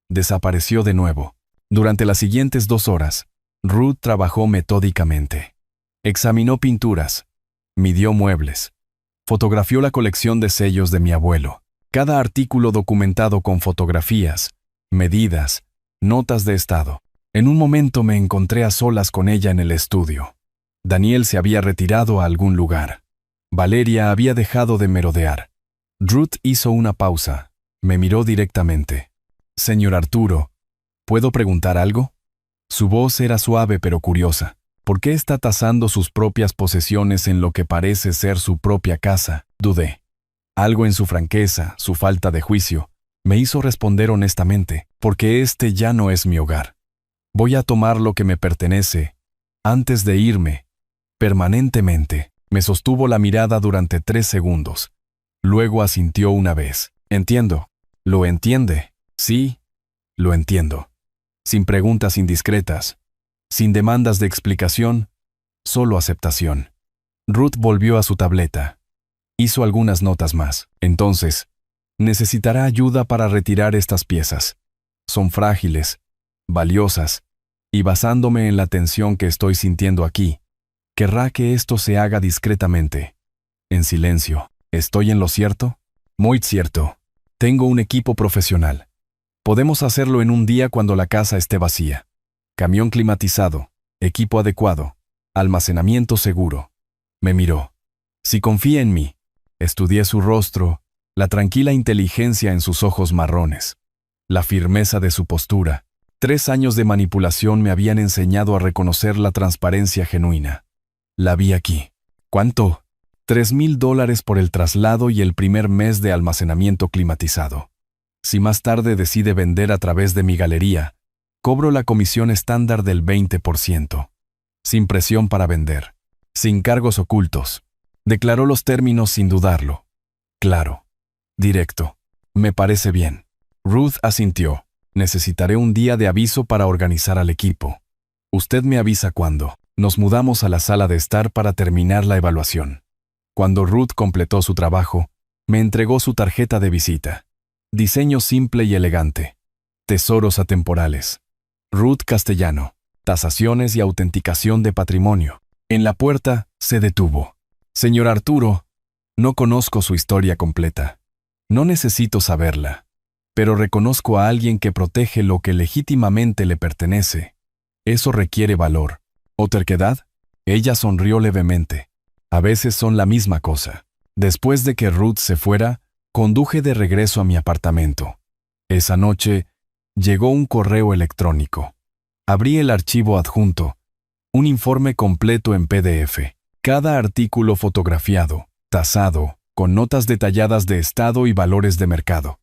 Desapareció de nuevo. Durante las siguientes 2 horas, Ruth trabajó metódicamente. Examinó pinturas, midió muebles, fotografió la colección de sellos de mi abuelo. Cada artículo documentado con fotografías, medidas, notas de estado. En un momento me encontré a solas con ella en el estudio. Daniel se había retirado a algún lugar. Valeria había dejado de merodear. Ruth hizo una pausa. Me miró directamente. Señor Arturo, ¿puedo preguntar algo? Su voz era suave pero curiosa. ¿Por qué está tasando sus propias posesiones en lo que parece ser su propia casa? Dudé. Algo en su franqueza, su falta de juicio, me hizo responder honestamente, porque este ya no es mi hogar. Voy a tomar lo que me pertenece, antes de irme, permanentemente. Me sostuvo la mirada durante 3 segundos. Luego asintió una vez. Entiendo. ¿Lo entiende? Sí, lo entiendo. Sin preguntas indiscretas, sin demandas de explicación, solo aceptación. Ruth volvió a su tableta. Hizo algunas notas más. Entonces, necesitará ayuda para retirar estas piezas. Son frágiles, valiosas, y basándome en la tensión que estoy sintiendo aquí, querrá que esto se haga discretamente. En silencio. ¿Estoy en lo cierto? Muy cierto. Tengo un equipo profesional. Podemos hacerlo en un día cuando la casa esté vacía. Camión climatizado, equipo adecuado, almacenamiento seguro. Me miró. Si confía en mí. Estudié su rostro, la tranquila inteligencia en sus ojos marrones, la firmeza de su postura. 3 años de manipulación me habían enseñado a reconocer la transparencia genuina. La vi aquí. ¿Cuánto? $3,000 por el traslado y el primer mes de almacenamiento climatizado. Si más tarde decide vender a través de mi galería, cobro la comisión estándar del 20%. Sin presión para vender. Sin cargos ocultos. Declaró los términos sin dudarlo. Claro. Directo. Me parece bien. Ruth asintió. Necesitaré un día de aviso para organizar al equipo. Usted me avisa cuándo. Nos mudamos a la sala de estar para terminar la evaluación. Cuando Ruth completó su trabajo, me entregó su tarjeta de visita. Diseño simple y elegante. Tesoros atemporales. Ruth Castellano. tasaciones y autenticación de patrimonio. En la puerta, se detuvo. Señor Arturo, no conozco su historia completa. No necesito saberla. Pero reconozco a alguien que protege lo que legítimamente le pertenece. Eso requiere valor. ¿O terquedad? Ella sonrió levemente. A veces son la misma cosa. Después de que Ruth se fuera, conduje de regreso a mi apartamento. Esa noche, llegó un correo electrónico. Abrí el archivo adjunto, un informe completo en PDF. Cada artículo fotografiado, tasado, con notas detalladas de estado y valores de mercado.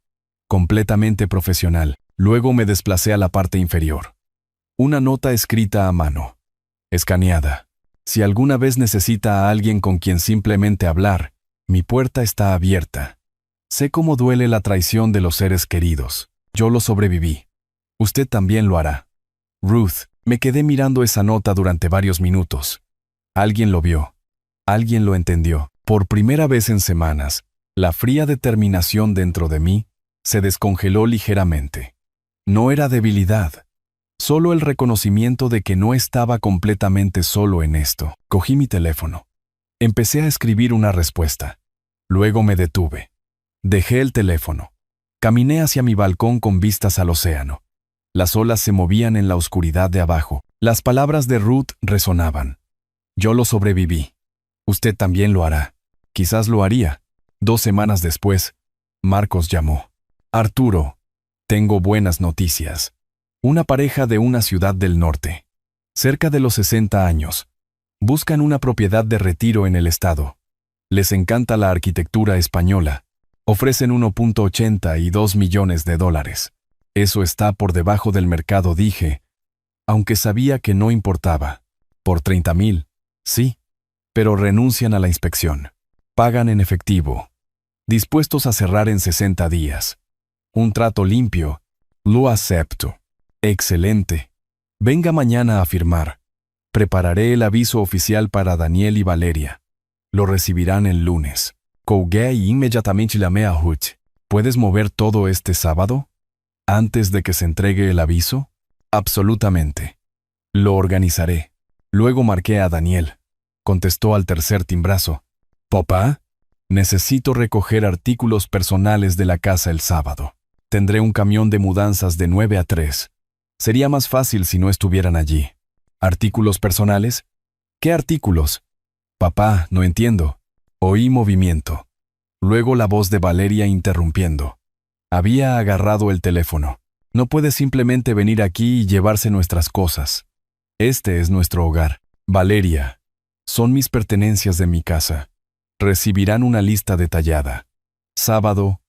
Completamente profesional. Luego me desplacé a la parte inferior. Una nota escrita a mano. Escaneada. Si alguna vez necesita a alguien con quien simplemente hablar, mi puerta está abierta. Sé cómo duele la traición de los seres queridos. Yo lo sobreviví. Usted también lo hará. Ruth, me quedé mirando esa nota durante varios minutos. Alguien lo vio. Alguien lo entendió. Por primera vez en semanas, la fría determinación dentro de mí se descongeló ligeramente. No era debilidad, solo el reconocimiento de que no estaba completamente solo en esto. Cogí mi teléfono. Empecé a escribir una respuesta. Luego me detuve. Dejé el teléfono. Caminé hacia mi balcón con vistas al océano. Las olas se movían en la oscuridad de abajo. Las palabras de Ruth resonaban. Yo lo sobreviví. Usted también lo hará. Quizás lo haría. 2 semanas después, Marcos llamó. Arturo, tengo buenas noticias. Una pareja de una ciudad del norte, cerca de los 60 años, buscan una propiedad de retiro en el estado. Les encanta la arquitectura española. Ofrecen 1.82 millones de dólares. Eso está por debajo del mercado, dije, aunque sabía que no importaba. Por 30,000, sí, pero renuncian a la inspección. Pagan en efectivo. Dispuestos a cerrar en 60 días. Un trato limpio. Lo acepto. Excelente. Venga mañana a firmar. Prepararé el aviso oficial para Daniel y Valeria. Lo recibirán el lunes. Colgué y inmediatamente llamé a Ruth. ¿Puedes mover todo este sábado? ¿Antes de que se entregue el aviso? Absolutamente. Lo organizaré. Luego marqué a Daniel. Contestó al tercer timbrazo. ¿Papá? Necesito recoger artículos personales de la casa el sábado. Tendré un camión de mudanzas de 9 a 3. Sería más fácil si no estuvieran allí. ¿Artículos personales? ¿Qué artículos? Papá, no entiendo. Oí movimiento. Luego la voz de Valeria interrumpiendo. Había agarrado el teléfono. No puede simplemente venir aquí y llevarse nuestras cosas. Este es nuestro hogar. Valeria, son mis pertenencias de mi casa. Recibirán una lista detallada. Sábado,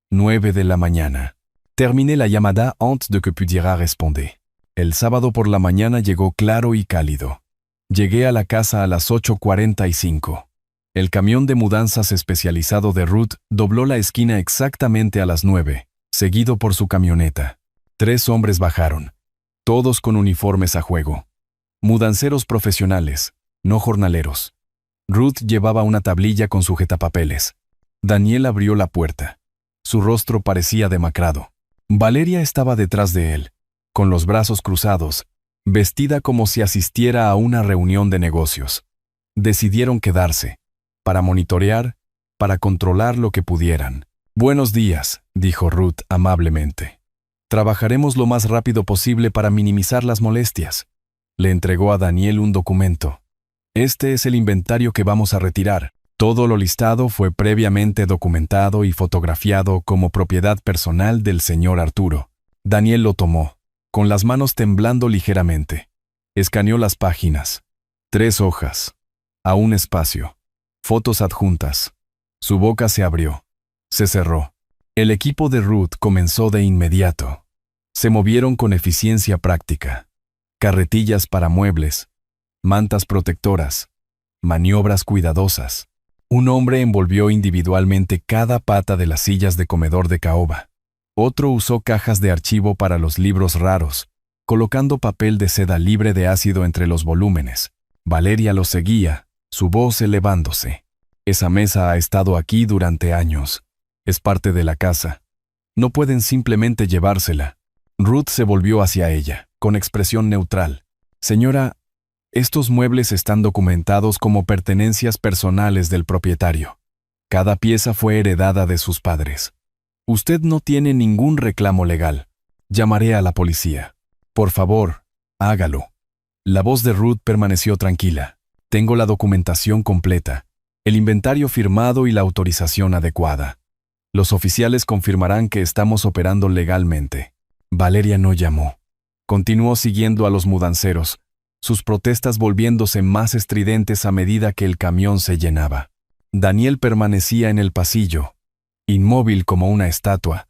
9 de la mañana. Terminé la llamada antes de que pudiera responder. El sábado por la mañana llegó claro y cálido. Llegué a la casa a las 8:45. El camión de mudanzas especializado de Ruth dobló la esquina exactamente a las 9, seguido por su camioneta. 3 hombres bajaron, todos con uniformes a juego. Mudanceros profesionales, no jornaleros. Ruth llevaba una tablilla con sujetapapeles. Daniel abrió la puerta. Su rostro parecía demacrado. Valeria estaba detrás de él, con los brazos cruzados, vestida como si asistiera a una reunión de negocios. Decidieron quedarse, para monitorear, para controlar lo que pudieran. «Buenos días», dijo Ruth amablemente. «Trabajaremos lo más rápido posible para minimizar las molestias». Le entregó a Daniel un documento. «Este es el inventario que vamos a retirar. Todo lo listado fue previamente documentado y fotografiado como propiedad personal del señor Arturo». Daniel lo tomó, con las manos temblando ligeramente. Escaneó las páginas. 3 hojas. A un espacio. Fotos adjuntas. Su boca se abrió. Se cerró. El equipo de Ruth comenzó de inmediato. Se movieron con eficiencia práctica. Carretillas para muebles. Mantas protectoras. Maniobras cuidadosas. Un hombre envolvió individualmente cada pata de las sillas de comedor de caoba. Otro usó cajas de archivo para los libros raros, colocando papel de seda libre de ácido entre los volúmenes. Valeria lo seguía, su voz elevándose. «Esa mesa ha estado aquí durante años. Es parte de la casa. No pueden simplemente llevársela». Ruth se volvió hacia ella, con expresión neutral. Señora, estos muebles están documentados como pertenencias personales del propietario. Cada pieza fue heredada de sus padres. Usted no tiene ningún reclamo legal. Llamaré a la policía. Por favor, hágalo. La voz de Ruth permaneció tranquila. Tengo la documentación completa, el inventario firmado y la autorización adecuada. Los oficiales confirmarán que estamos operando legalmente. Valeria no llamó. Continuó siguiendo a los mudanceros, sus protestas volviéndose más estridentes a medida que el camión se llenaba. Daniel permanecía en el pasillo, inmóvil como una estatua,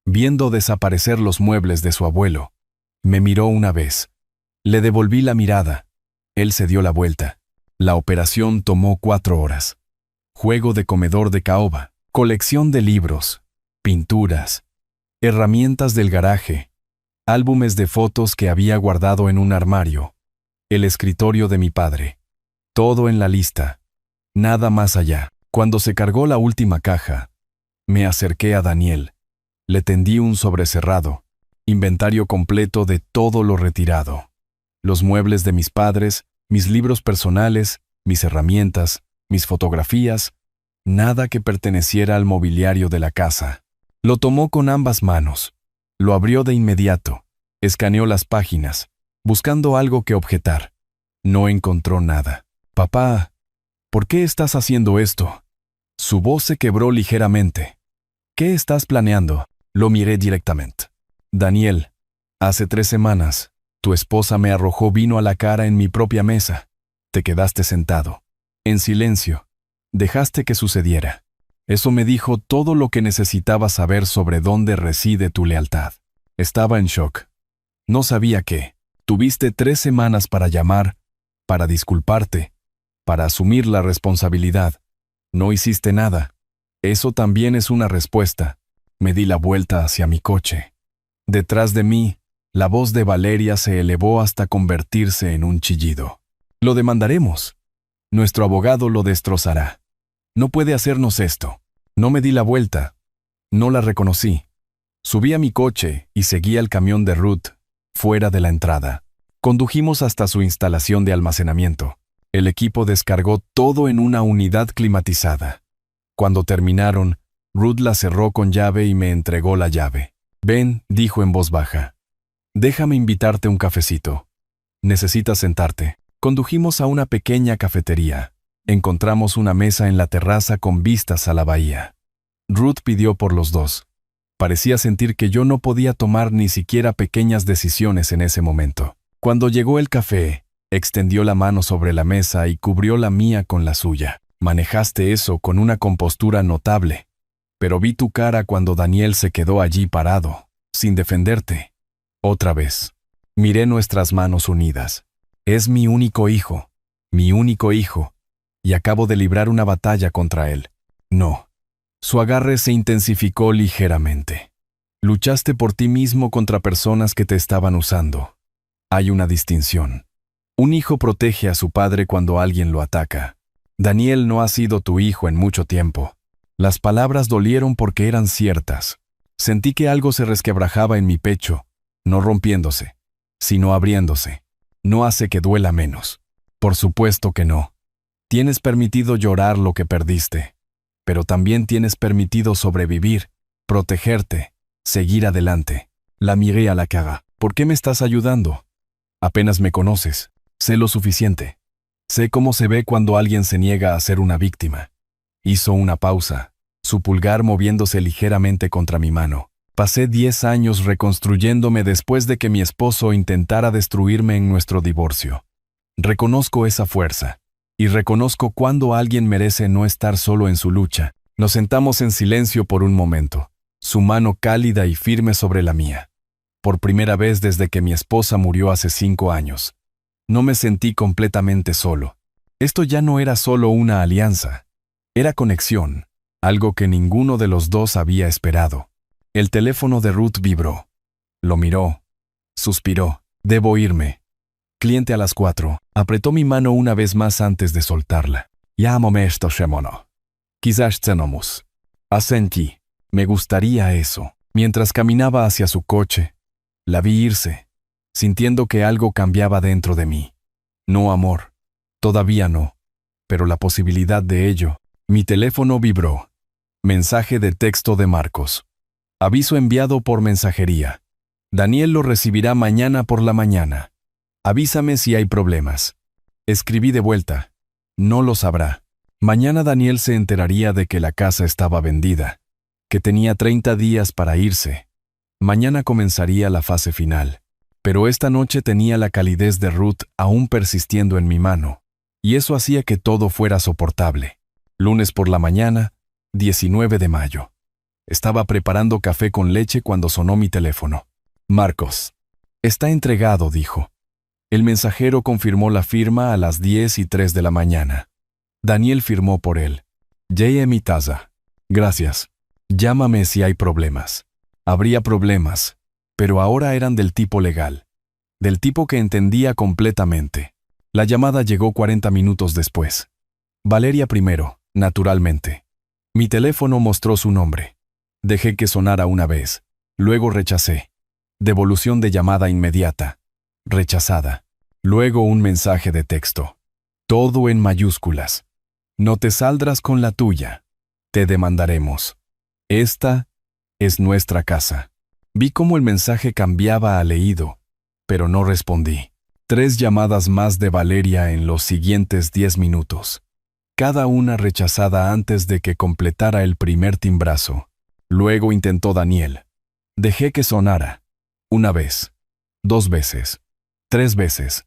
viendo desaparecer los muebles de su abuelo. Me miró una vez. Le devolví la mirada. Él se dio la vuelta. La operación tomó 4 horas. Juego de comedor de caoba, colección de libros, pinturas, herramientas del garaje, álbumes de fotos que había guardado en un armario, el escritorio de mi padre. Todo en la lista. Nada más allá. Cuando se cargó la última caja, me acerqué a Daniel. Le tendí un sobrecerrado, inventario completo de todo lo retirado. Los muebles de mis padres, mis libros personales, mis herramientas, mis fotografías, nada que perteneciera al mobiliario de la casa. Lo tomó con ambas manos, lo abrió de inmediato, escaneó las páginas, buscando algo que objetar. No encontró nada. «Papá, ¿por qué estás haciendo esto?» Su voz se quebró ligeramente. «¿Qué estás planeando?» Lo miré directamente. «Daniel, hace 3 semanas, tu esposa me arrojó vino a la cara en mi propia mesa. Te quedaste sentado, en silencio. Dejaste que sucediera. Eso me dijo todo lo que necesitaba saber sobre dónde reside tu lealtad. Estaba en shock. No sabía qué. Tuviste 3 semanas para llamar, para disculparte, para asumir la responsabilidad. No hiciste nada. Eso también es una respuesta». Me di la vuelta hacia mi coche. Detrás de mí, la voz de Valeria se elevó hasta convertirse en un chillido. «Lo demandaremos. Nuestro abogado lo destrozará. No puede hacernos esto». No me di la vuelta. No la reconocí. Subí a mi coche y seguí al camión de Ruth, fuera de la entrada. Condujimos hasta su instalación de almacenamiento. El equipo descargó todo en una unidad climatizada. Cuando terminaron, Ruth la cerró con llave y me entregó la llave. «Ven», dijo en voz baja. «Déjame invitarte un cafecito. Necesitas sentarte». Condujimos a una pequeña cafetería. Encontramos una mesa en la terraza con vistas a la bahía. Ruth pidió por los dos. Parecía sentir que yo no podía tomar ni siquiera pequeñas decisiones en ese momento. Cuando llegó el café, extendió la mano sobre la mesa y cubrió la mía con la suya. «Manejaste eso con una compostura notable. Pero vi tu cara cuando Daniel se quedó allí parado, sin defenderte. Otra vez. Miré nuestras manos unidas. Es mi único hijo, y acabo de librar una batalla contra él. No». Su agarre se intensificó ligeramente. «Luchaste por ti mismo contra personas que te estaban usando. Hay una distinción. Un hijo protege a su padre cuando alguien lo ataca. Daniel no ha sido tu hijo en mucho tiempo». Las palabras dolieron porque eran ciertas. Sentí que algo se resquebrajaba en mi pecho, no rompiéndose, sino abriéndose. No hace que duela menos. Por supuesto que no. Tienes permitido llorar lo que perdiste, pero también tienes permitido sobrevivir, protegerte, seguir adelante. La miré a la cara. «¿Por qué me estás ayudando? Apenas me conoces. Sé lo suficiente. Sé cómo se ve cuando alguien se niega a ser una víctima». Hizo una pausa, su pulgar moviéndose ligeramente contra mi mano. «Pasé 10 años reconstruyéndome después de que mi esposo intentara destruirme en nuestro divorcio. Reconozco esa fuerza, y reconozco cuando alguien merece no estar solo en su lucha». Nos sentamos en silencio por un momento, su mano cálida y firme sobre la mía. Por primera vez desde que mi esposa murió hace 5 años. No me sentí completamente solo. Esto ya no era solo una alianza. Era conexión, algo que ninguno de los dos había esperado. El teléfono de Ruth vibró. Lo miró. Suspiró. «Debo irme. Cliente a las 4. Apretó mi mano una vez más antes de soltarla. «Llámame esto, Shemono. Quizás cenamos». Asentí. Me gustaría eso. Mientras caminaba hacia su coche, la vi irse. sintiendo que algo cambiaba dentro de mí. No amor, todavía no, pero la posibilidad de ello. Mi teléfono vibró. Mensaje de texto de Marcos. Aviso enviado por mensajería. Daniel lo recibirá mañana por la mañana. Avísame si hay problemas. Escribí de vuelta. No lo sabrá. Mañana Daniel se enteraría de que la casa estaba vendida, que tenía 30 días para irse. Mañana comenzaría la fase final. Pero esta noche tenía la calidez de Ruth aún persistiendo en mi mano, y eso hacía que todo fuera soportable. Lunes por la mañana, 19 de mayo. Estaba preparando café con leche cuando sonó mi teléfono. Marcos. Está entregado, dijo. El mensajero confirmó la firma a las 10:03 de la mañana. Daniel firmó por él. J.M. Taza. Gracias. Llámame si hay problemas. Habría problemas, pero ahora eran del tipo legal. Del tipo que entendía completamente. La llamada llegó 40 minutos después. Valeria primero. Naturalmente. Mi teléfono mostró su nombre. Dejé que sonara una vez. Luego rechacé. Devolución de llamada inmediata. Rechazada. Luego un mensaje de texto. Todo en mayúsculas. No te saldrás con la tuya. Te demandaremos. Esta es nuestra casa. Vi cómo el mensaje cambiaba a leído, pero no respondí. 3 llamadas más de Valeria en los siguientes 10 minutos. Cada una rechazada antes de que completara el primer timbrazo. Luego intentó Daniel. Dejé que sonara. 1 vez. 2 veces. 3 veces.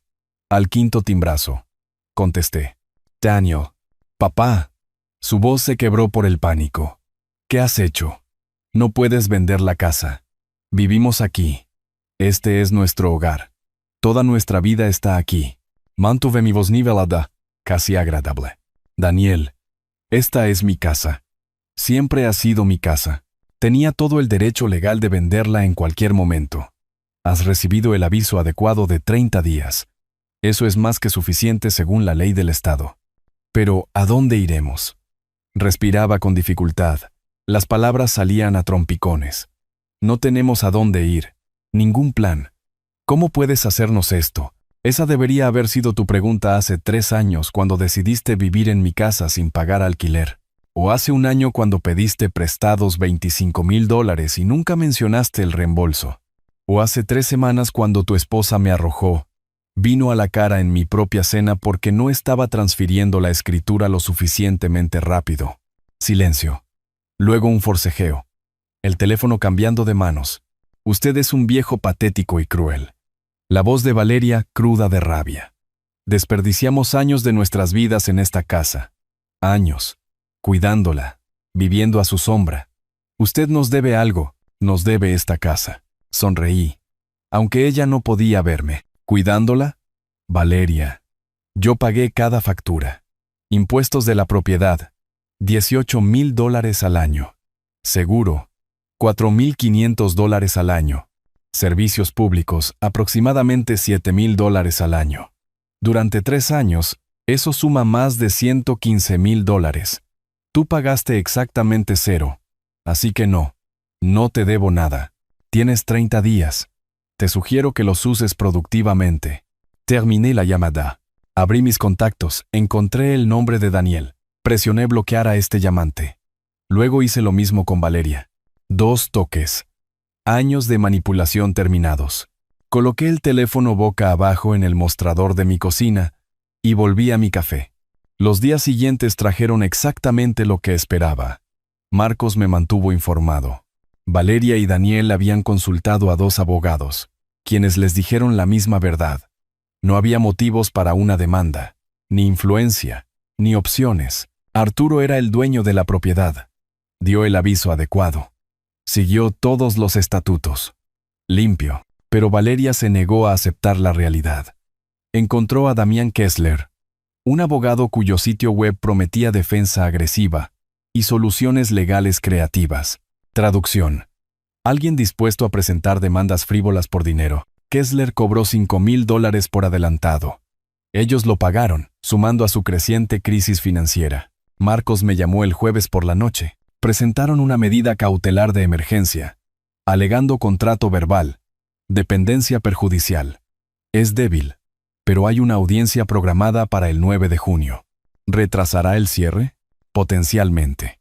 Al 5.º timbrazo. Contesté. Daniel. Papá. Su voz se quebró por el pánico. ¿Qué has hecho? No puedes vender la casa. Vivimos aquí. Este es nuestro hogar. Toda nuestra vida está aquí. Mantuve mi voz nivelada, casi agradable. Daniel, esta es mi casa. Siempre ha sido mi casa. Tenía todo el derecho legal de venderla en cualquier momento. Has recibido el aviso adecuado de 30 días. Eso es más que suficiente según la ley del Estado. Pero, ¿a dónde iremos? Respiraba con dificultad. Las palabras salían a trompicones. No tenemos a dónde ir. Ningún plan. ¿Cómo puedes hacernos esto? Esa debería haber sido tu pregunta hace 3 años cuando decidiste vivir en mi casa sin pagar alquiler. O hace 1 año cuando pediste prestados $25,000 y nunca mencionaste el reembolso. O hace 3 semanas cuando tu esposa me arrojó. Vino a la cara en mi propia cena porque no estaba transfiriendo la escritura lo suficientemente rápido. Silencio. Luego un forcejeo. El teléfono cambiando de manos. Usted es un viejo patético y cruel. La voz de Valeria cruda de rabia. Desperdiciamos años de nuestras vidas en esta casa. Años. Cuidándola. Viviendo a su sombra. Usted nos debe algo. Nos debe esta casa. Sonreí. Aunque ella no podía verme. ¿Cuidándola? Valeria. Yo pagué cada factura. Impuestos de la propiedad. $18,000 al año. Seguro. $4,500 al año. Servicios públicos, aproximadamente $7,000 al año. Durante 3 años, eso suma más de $115,000. Tú pagaste exactamente 0. Así que no te debo nada. Tienes 30 días. Te sugiero que los uses productivamente. Terminé la llamada. Abrí mis contactos, encontré el nombre de Daniel. Presioné bloquear a este llamante. Luego hice lo mismo con Valeria. 2 toques. Años de manipulación terminados. Coloqué el teléfono boca abajo en el mostrador de mi cocina y volví a mi café. Los días siguientes trajeron exactamente lo que esperaba. Marcos me mantuvo informado. Valeria y Daniel habían consultado a 2 abogados, quienes les dijeron la misma verdad. No había motivos para una demanda, ni influencia, ni opciones. Arturo era el dueño de la propiedad. Dio el aviso adecuado. Siguió todos los estatutos. Limpio, pero Valeria se negó a aceptar la realidad. Encontró a Damián Kessler, un abogado cuyo sitio web prometía defensa agresiva y soluciones legales creativas. Traducción. Alguien dispuesto a presentar demandas frívolas por dinero. Kessler cobró $5,000 por adelantado. Ellos lo pagaron, sumando a su creciente crisis financiera. Marcos me llamó el jueves por la noche. Presentaron una medida cautelar de emergencia, alegando contrato verbal, Dependencia perjudicial. Es débil, pero hay una audiencia programada para el 9 de junio. ¿Retrasará el cierre? Potencialmente.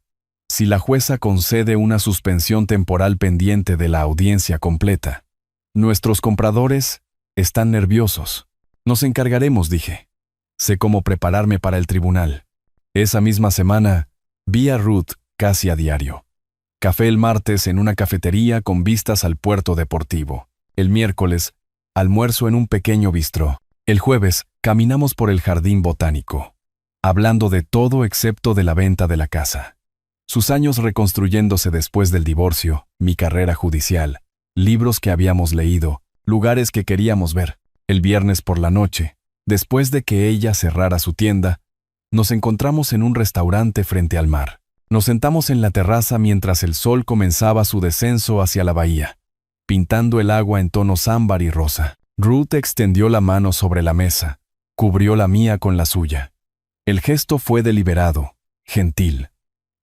Si la jueza concede una suspensión temporal pendiente de la audiencia completa. Nuestros compradores están nerviosos. Nos encargaremos, dije. Sé cómo prepararme para el tribunal. Esa misma semana, vi a Ruth casi a diario. Café el martes en una cafetería con vistas al puerto deportivo. El miércoles, almuerzo en un pequeño bistró. El jueves, caminamos por el jardín botánico, hablando de todo excepto de la venta de la casa. Sus años reconstruyéndose después del divorcio, mi carrera judicial, libros que habíamos leído, lugares que queríamos ver. El viernes por la noche, después de que ella cerrara su tienda, nos encontramos en un restaurante frente al mar. Nos sentamos en la terraza mientras el sol comenzaba su descenso hacia la bahía, pintando el agua en tonos ámbar y rosa. Ruth extendió la mano sobre la mesa, cubrió la mía con la suya. El gesto fue deliberado, gentil.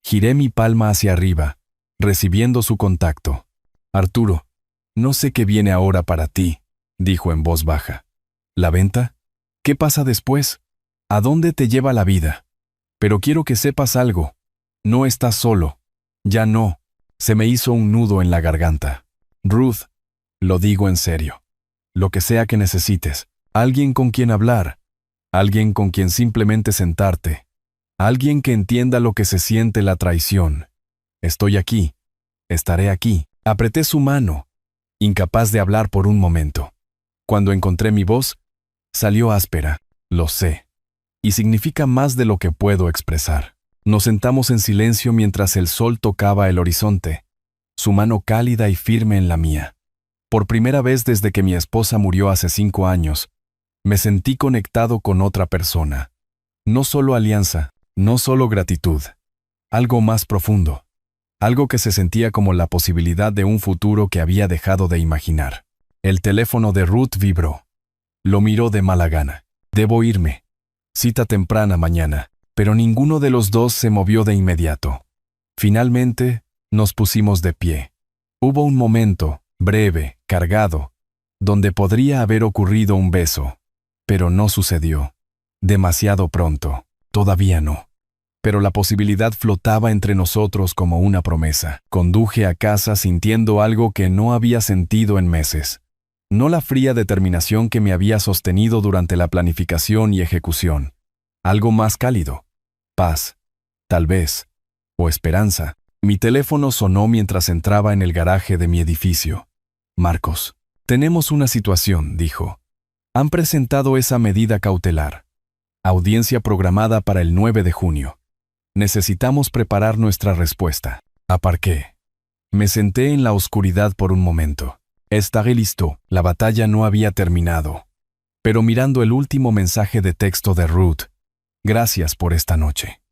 Giré mi palma hacia arriba, recibiendo su contacto. Arturo, no sé qué viene ahora para ti, dijo en voz baja. ¿La venta? ¿Qué pasa después? ¿A dónde te lleva la vida? Pero quiero que sepas algo. No estás solo. Ya no. Se me hizo un nudo en la garganta. Ruth, lo digo en serio. Lo que sea que necesites. Alguien con quien hablar. Alguien con quien simplemente sentarte. Alguien que entienda lo que se siente la traición. Estoy aquí. Estaré aquí. Apreté su mano, incapaz de hablar por un momento. Cuando encontré mi voz, salió áspera. Lo sé. Y significa más de lo que puedo expresar. Nos sentamos en silencio mientras el sol tocaba el horizonte, su mano cálida y firme en la mía. Por primera vez desde que mi esposa murió hace 5 años, me sentí conectado con otra persona. No solo alianza, no solo gratitud. Algo más profundo. Algo que se sentía como la posibilidad de un futuro que había dejado de imaginar. El teléfono de Ruth vibró. Lo miró de mala gana. Debo irme. Cita temprana mañana. Pero ninguno de los dos se movió de inmediato. Finalmente, nos pusimos de pie. Hubo un momento, breve, cargado, donde podría haber ocurrido un beso. Pero no sucedió. Demasiado pronto. Todavía no. Pero la posibilidad flotaba entre nosotros como una promesa. Conduje a casa sintiendo algo que no había sentido en meses. No la fría determinación que me había sostenido durante la planificación y ejecución. Algo más cálido. Paz, tal vez, o esperanza. Mi teléfono sonó mientras entraba en el garaje de mi edificio. Marcos, tenemos una situación, dijo. Han presentado esa medida cautelar. Audiencia programada para el 9 de junio. Necesitamos preparar nuestra respuesta. Aparqué. Me senté en la oscuridad por un momento. Estaré listo. La batalla no había terminado. Pero mirando el último mensaje de texto de Ruth, gracias por esta noche.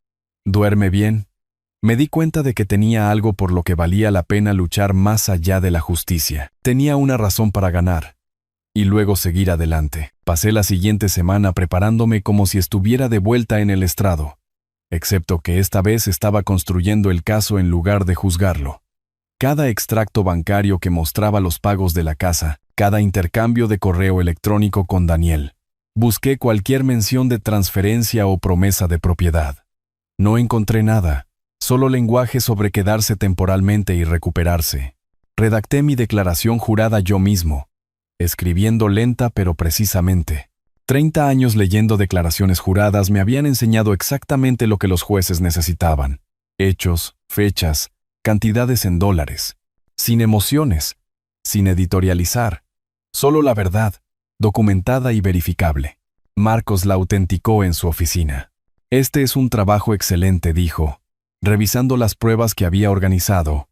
¿Duerme bien? Me di cuenta de que tenía algo por lo que valía la pena luchar más allá de la justicia. Tenía una razón para ganar. Y luego seguir adelante. Pasé la siguiente semana preparándome como si estuviera de vuelta en el estrado. Excepto que esta vez estaba construyendo el caso en lugar de juzgarlo. Cada extracto bancario que mostraba los pagos de la casa, cada intercambio de correo electrónico con Daniel. Busqué cualquier mención de transferencia o promesa de propiedad. No encontré nada, solo lenguaje sobre quedarse temporalmente y recuperarse. Redacté mi declaración jurada yo mismo, escribiendo lenta pero precisamente. 30 años leyendo declaraciones juradas me habían enseñado exactamente lo que los jueces necesitaban. Hechos, fechas, cantidades en dólares. Sin emociones, sin editorializar. Solo la verdad, documentada y verificable. Marcos la autenticó en su oficina. Este es un trabajo excelente, dijo, revisando las pruebas que había organizado.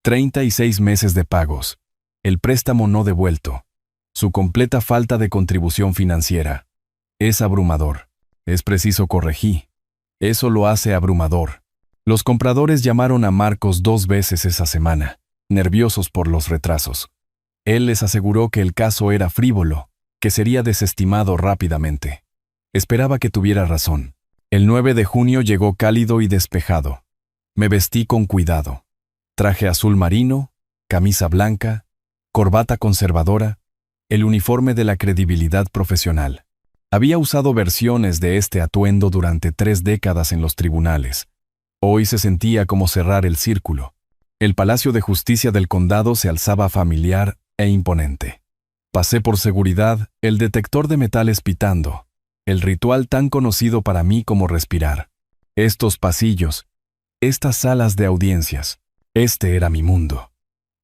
36 meses de pagos. El préstamo no devuelto. Su completa falta de contribución financiera. Es abrumador. Es preciso corregir. Eso lo hace abrumador. Los compradores llamaron a Marcos 2 veces esa semana, nerviosos por los retrasos. Él les aseguró que el caso era frívolo, que sería desestimado rápidamente. Esperaba que tuviera razón. El 9 de junio llegó cálido y despejado. Me vestí con cuidado. Traje azul marino, camisa blanca, corbata conservadora, el uniforme de la credibilidad profesional. Había usado versiones de este atuendo durante 3 décadas en los tribunales. Hoy se sentía como cerrar el círculo. El Palacio de Justicia del Condado se alzaba familiar e imponente. Pasé por seguridad, el detector de metales pitando, el ritual tan conocido para mí como respirar. Estos pasillos, estas salas de audiencias, este era mi mundo.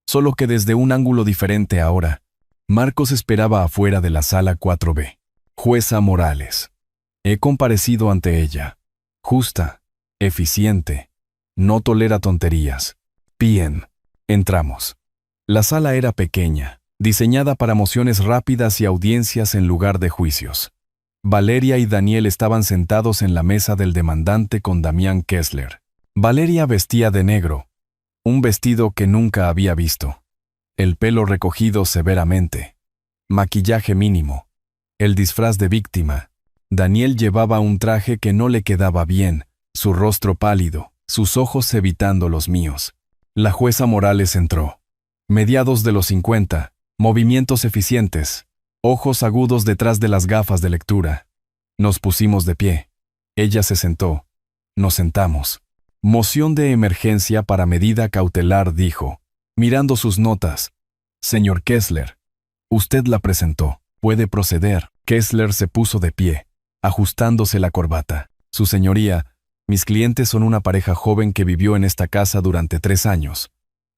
Solo que desde un ángulo diferente ahora, Marcos esperaba afuera de la sala 4B. Jueza Morales. He comparecido ante ella. Justa, eficiente, no tolera tonterías. Bien, entramos. La sala era pequeña, diseñada para mociones rápidas y audiencias en lugar de juicios. Valeria y Daniel estaban sentados en la mesa del demandante con Damián Kessler. Valeria vestía de negro, un vestido que nunca había visto. El pelo recogido severamente. Maquillaje mínimo. El disfraz de víctima. Daniel llevaba un traje que no le quedaba bien, su rostro pálido, sus ojos evitando los míos. La jueza Morales entró. Mediados de los 50, movimientos eficientes, ojos agudos detrás de las gafas de lectura. Nos pusimos de pie. Ella se sentó. Nos sentamos. Moción de emergencia para medida cautelar, dijo, mirando sus notas. Señor Kessler, usted la presentó. Puede proceder. Kessler se puso de pie, ajustándose la corbata. Su señoría, mis clientes son una pareja joven que vivió en esta casa durante 3 años,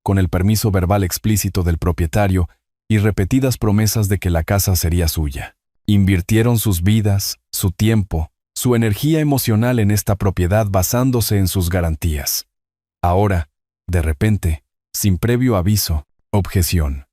con el permiso verbal explícito del propietario y repetidas promesas de que la casa sería suya. Invirtieron sus vidas, su tiempo, su energía emocional en esta propiedad basándose en sus garantías. Ahora, de repente, sin previo aviso, objeción.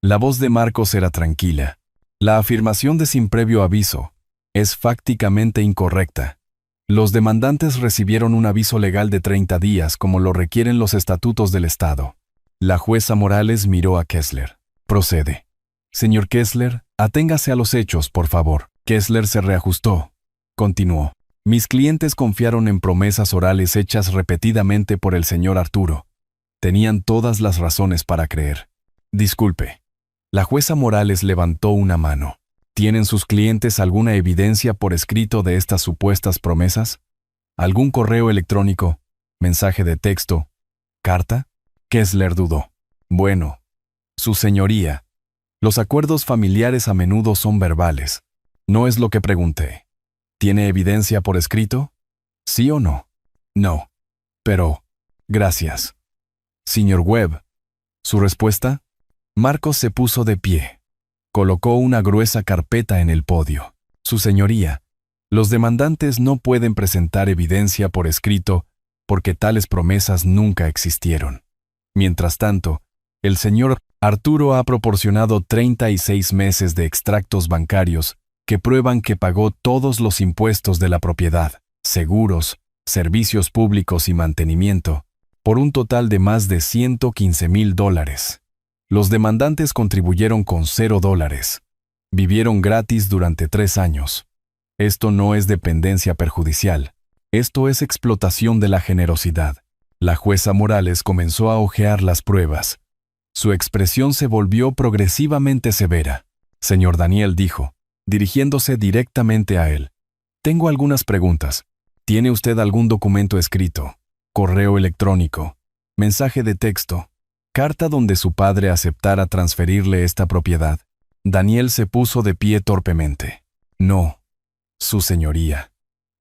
La voz de Marcos era tranquila. La afirmación de sin previo aviso es fácticamente incorrecta. Los demandantes recibieron un aviso legal de 30 días como lo requieren los estatutos del Estado. La jueza Morales miró a Kessler. Procede. Señor Kessler, aténgase a los hechos, por favor. Kessler se reajustó. Continuó. Mis clientes confiaron en promesas orales hechas repetidamente por el señor Arturo. Tenían todas las razones para creer. Disculpe. La jueza Morales levantó una mano. ¿Tienen sus clientes alguna evidencia por escrito de estas supuestas promesas? ¿Algún correo electrónico? ¿Mensaje de texto? ¿Carta? Kessler dudó. Bueno, su señoría, los acuerdos familiares a menudo son verbales. No es lo que pregunté. ¿Tiene evidencia por escrito? ¿Sí o no? No. Pero, gracias. Señor Webb, ¿su respuesta? Marcos se puso de pie. Colocó una gruesa carpeta en el podio. Su señoría, los demandantes no pueden presentar evidencia por escrito porque tales promesas nunca existieron. Mientras tanto, el señor Arturo ha proporcionado 36 meses de extractos bancarios que prueban que pagó todos los impuestos de la propiedad, seguros, servicios públicos y mantenimiento, por un total de más de $115,000. Los demandantes contribuyeron con $0. Vivieron gratis durante 3 años. Esto no es dependencia perjudicial. Esto es explotación de la generosidad. La jueza Morales comenzó a hojear las pruebas. Su expresión se volvió progresivamente severa. Señor Daniel dijo, dirigiéndose directamente a él. Tengo algunas preguntas. ¿Tiene usted algún documento escrito? Correo electrónico, mensaje de texto, carta donde su padre aceptara transferirle esta propiedad? Daniel se puso de pie torpemente. No, su señoría.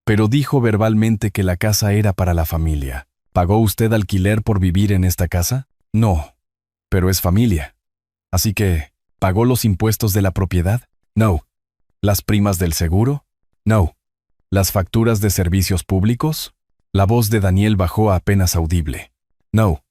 Pero dijo verbalmente que la casa era para la familia. ¿Pagó usted alquiler por vivir en esta casa? No, pero es familia. Así que, ¿pagó los impuestos de la propiedad? No. ¿Las primas del seguro? No. ¿Las facturas de servicios públicos? La voz de Daniel bajó apenas audible. No.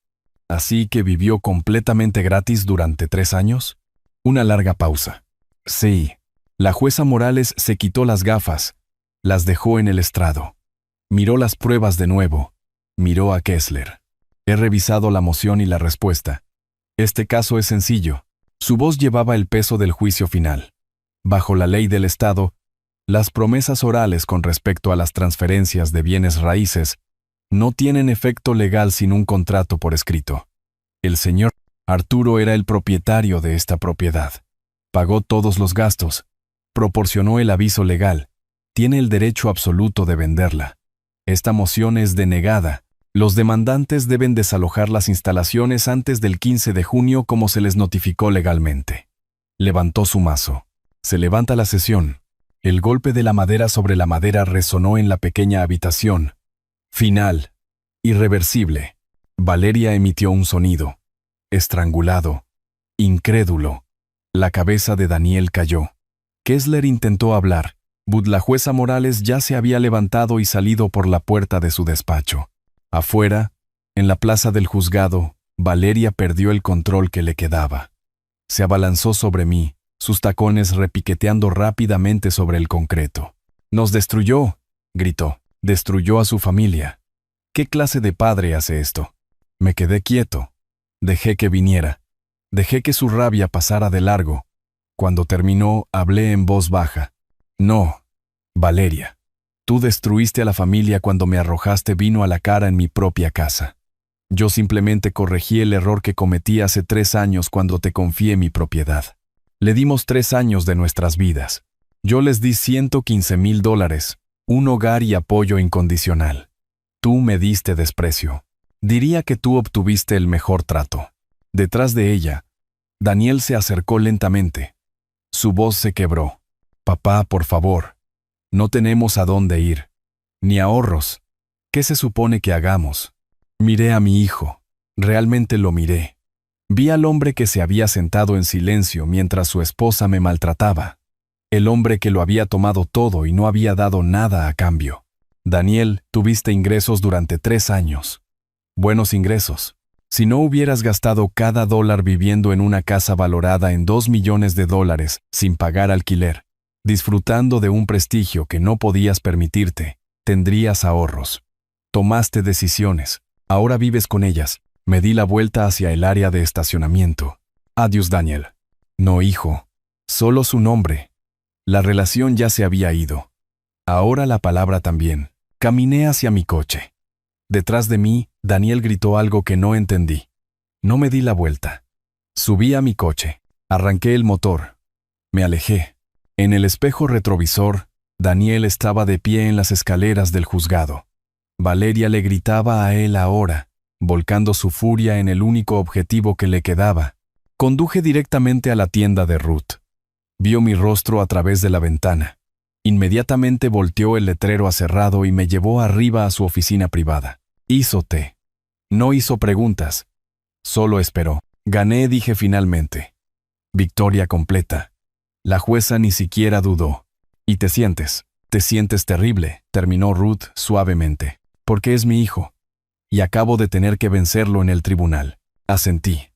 ¿Así que vivió completamente gratis durante 3 años? Una larga pausa. Sí. La jueza Morales se quitó las gafas, las dejó en el estrado. Miró las pruebas de nuevo. Miró a Kessler. He revisado la moción y la respuesta. Este caso es sencillo. Su voz llevaba el peso del juicio final. Bajo la ley del Estado, las promesas orales con respecto a las transferencias de bienes raíces no tienen efecto legal sin un contrato por escrito. El señor Arturo era el propietario de esta propiedad. Pagó todos los gastos. Proporcionó el aviso legal. Tiene el derecho absoluto de venderla. Esta moción es denegada. Los demandantes deben desalojar las instalaciones antes del 15 de junio como se les notificó legalmente. Levantó su mazo. Se levanta la sesión. El golpe de la madera sobre la madera resonó en la pequeña habitación. Final. Irreversible. Valeria emitió un sonido. Estrangulado. Incrédulo. La cabeza de Daniel cayó. Kessler intentó hablar. La jueza Morales ya se había levantado y salido por la puerta de su despacho. Afuera, en la plaza del juzgado, Valeria perdió el control que le quedaba. Se abalanzó sobre mí, sus tacones repiqueteando rápidamente sobre el concreto. «¡Nos destruyó!», gritó. «Destruyó a su familia». «¿Qué clase de padre hace esto?». Me quedé quieto. Dejé que viniera. Dejé que su rabia pasara de largo. Cuando terminó, hablé en voz baja. «No, Valeria. Tú destruiste a la familia cuando me arrojaste vino a la cara en mi propia casa. Yo simplemente corregí el error que cometí hace 3 años cuando te confié mi propiedad. Le dimos 3 años de nuestras vidas. Yo les di $115,000, un hogar y apoyo incondicional. Tú me diste desprecio. Diría que tú obtuviste el mejor trato». Detrás de ella, Daniel se acercó lentamente. Su voz se quebró. «Papá, por favor. No tenemos a dónde ir. Ni ahorros. ¿Qué se supone que hagamos?». Miré a mi hijo. Realmente lo miré. Vi al hombre que se había sentado en silencio mientras su esposa me maltrataba. El hombre que lo había tomado todo y no había dado nada a cambio. «Daniel, tuviste ingresos durante 3 años. Buenos ingresos. Si no hubieras gastado cada dólar viviendo en una casa valorada en $2 millones sin pagar alquiler, disfrutando de un prestigio que no podías permitirte, tendrías ahorros. Tomaste decisiones. Ahora vives con ellas». Me di la vuelta hacia el área de estacionamiento. «Adiós, Daniel». «No, hijo. Solo su nombre». La relación ya se había ido. Ahora la palabra también. Caminé hacia mi coche. Detrás de mí, Daniel gritó algo que no entendí. No me di la vuelta. Subí a mi coche. Arranqué el motor. Me alejé. En el espejo retrovisor, Daniel estaba de pie en las escaleras del juzgado. Valeria le gritaba a él ahora, volcando su furia en el único objetivo que le quedaba. Conduje directamente a la tienda de Ruth. Vio mi rostro a través de la ventana. Inmediatamente volteó el letrero aserrado y me llevó arriba a su oficina privada. Hizo té. No hizo preguntas. Solo esperó. «Gané», dije finalmente. Victoria completa. La jueza ni siquiera dudó. «Y te sientes terrible», terminó Ruth suavemente. «Porque es mi hijo. Y acabo de tener que vencerlo en el tribunal». Asentí.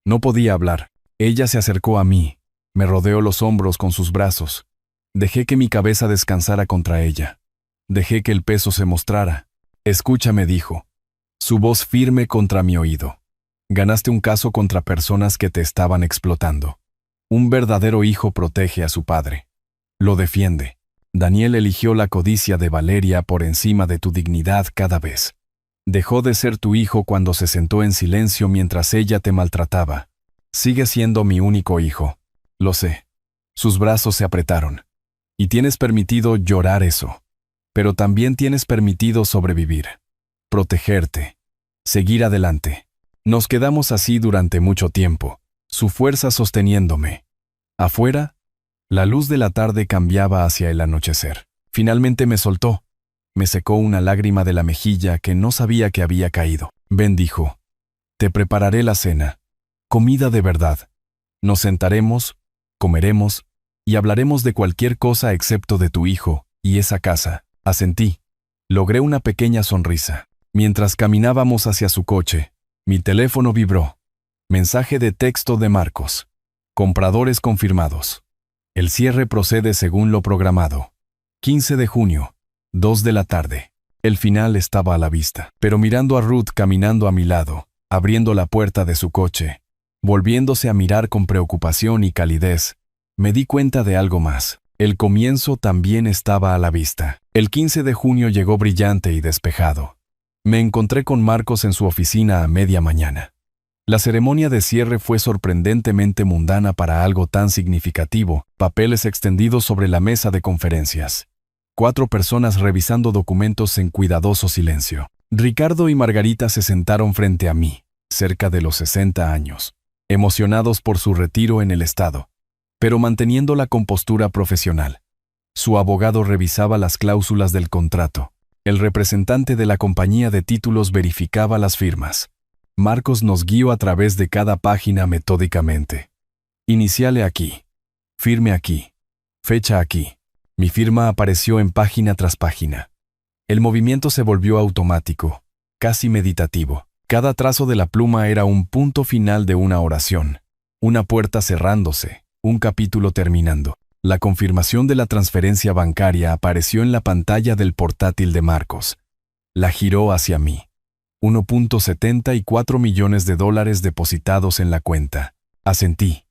No podía hablar. Ella se acercó a mí. Me rodeó los hombros con sus brazos. Dejé que mi cabeza descansara contra ella. Dejé que el peso se mostrara. «Escúchame», dijo. Su voz firme contra mi oído. «Ganaste un caso contra personas que te estaban explotando. Un verdadero hijo protege a su padre. Lo defiende. Daniel eligió la codicia de Valeria por encima de tu dignidad cada vez. Dejó de ser tu hijo cuando se sentó en silencio mientras ella te maltrataba. Sigue siendo mi único hijo. Lo sé». Sus brazos se apretaron. «Y tienes permitido llorar eso. Pero también tienes permitido sobrevivir. Protegerte. Seguir adelante». Nos quedamos así durante mucho tiempo, su fuerza sosteniéndome. Afuera, la luz de la tarde cambiaba hacia el anochecer. Finalmente me soltó. Me secó una lágrima de la mejilla que no sabía que había caído. «Ven», dijo. «Te prepararé la cena. Comida de verdad. Nos sentaremos, comeremos y hablaremos de cualquier cosa excepto de tu hijo y esa casa». Asentí. Logré una pequeña sonrisa. Mientras caminábamos hacia su coche, mi teléfono vibró. Mensaje de texto de Marcos. «Compradores confirmados. El cierre procede según lo programado. 15 de junio, 2 de la tarde». El final estaba a la vista. Pero mirando a Ruth caminando a mi lado, abriendo la puerta de su coche, volviéndose a mirar con preocupación y calidez, me di cuenta de algo más. El comienzo también estaba a la vista. El 15 de junio llegó brillante y despejado. Me encontré con Marcos en su oficina a media mañana. La ceremonia de cierre fue sorprendentemente mundana para algo tan significativo, papeles extendidos sobre la mesa de conferencias. 4 personas revisando documentos en cuidadoso silencio. Ricardo y Margarita se sentaron frente a mí, cerca de los 60 años, emocionados por su retiro en el Estado, pero manteniendo la compostura profesional. Su abogado revisaba las cláusulas del contrato. El representante de la compañía de títulos verificaba las firmas. Marcos nos guió a través de cada página metódicamente. Iniciale aquí. Firme aquí. Fecha aquí. Mi firma apareció en página tras página. El movimiento se volvió automático, casi meditativo. Cada trazo de la pluma era un punto final de una oración. Una puerta cerrándose, un capítulo terminando. La confirmación de la transferencia bancaria apareció en la pantalla del portátil de Marcos. La giró hacia mí. 1.74 millones de dólares depositados en la cuenta. Asentí.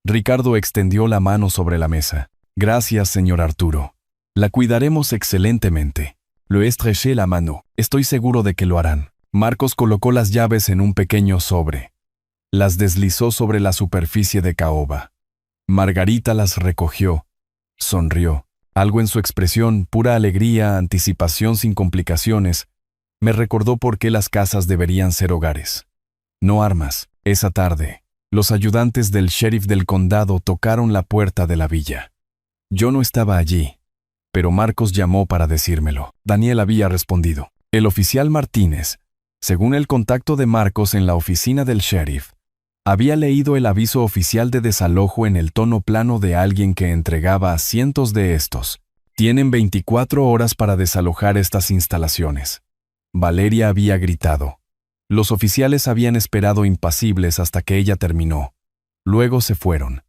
Ricardo extendió la mano sobre la mesa. Gracias, señor Arturo. La cuidaremos excelentemente. Le estreché la mano. Estoy seguro de que lo harán. Marcos colocó las llaves en un pequeño sobre. Las deslizó sobre la superficie de caoba. Margarita las recogió. Sonrió. Algo en su expresión, pura alegría, anticipación sin complicaciones, me recordó por qué las casas deberían ser hogares. No armas. Esa tarde, los ayudantes del sheriff del condado tocaron la puerta de la villa. Yo no estaba allí, pero Marcos llamó para decírmelo. Daniel había respondido. El oficial Martínez, según el contacto de Marcos en la oficina del sheriff, había leído el aviso oficial de desalojo en el tono plano de alguien que entregaba a cientos de estos. Tienen 24 horas para desalojar estas instalaciones. Valeria había gritado. Los oficiales habían esperado impasibles hasta que ella terminó. Luego se fueron.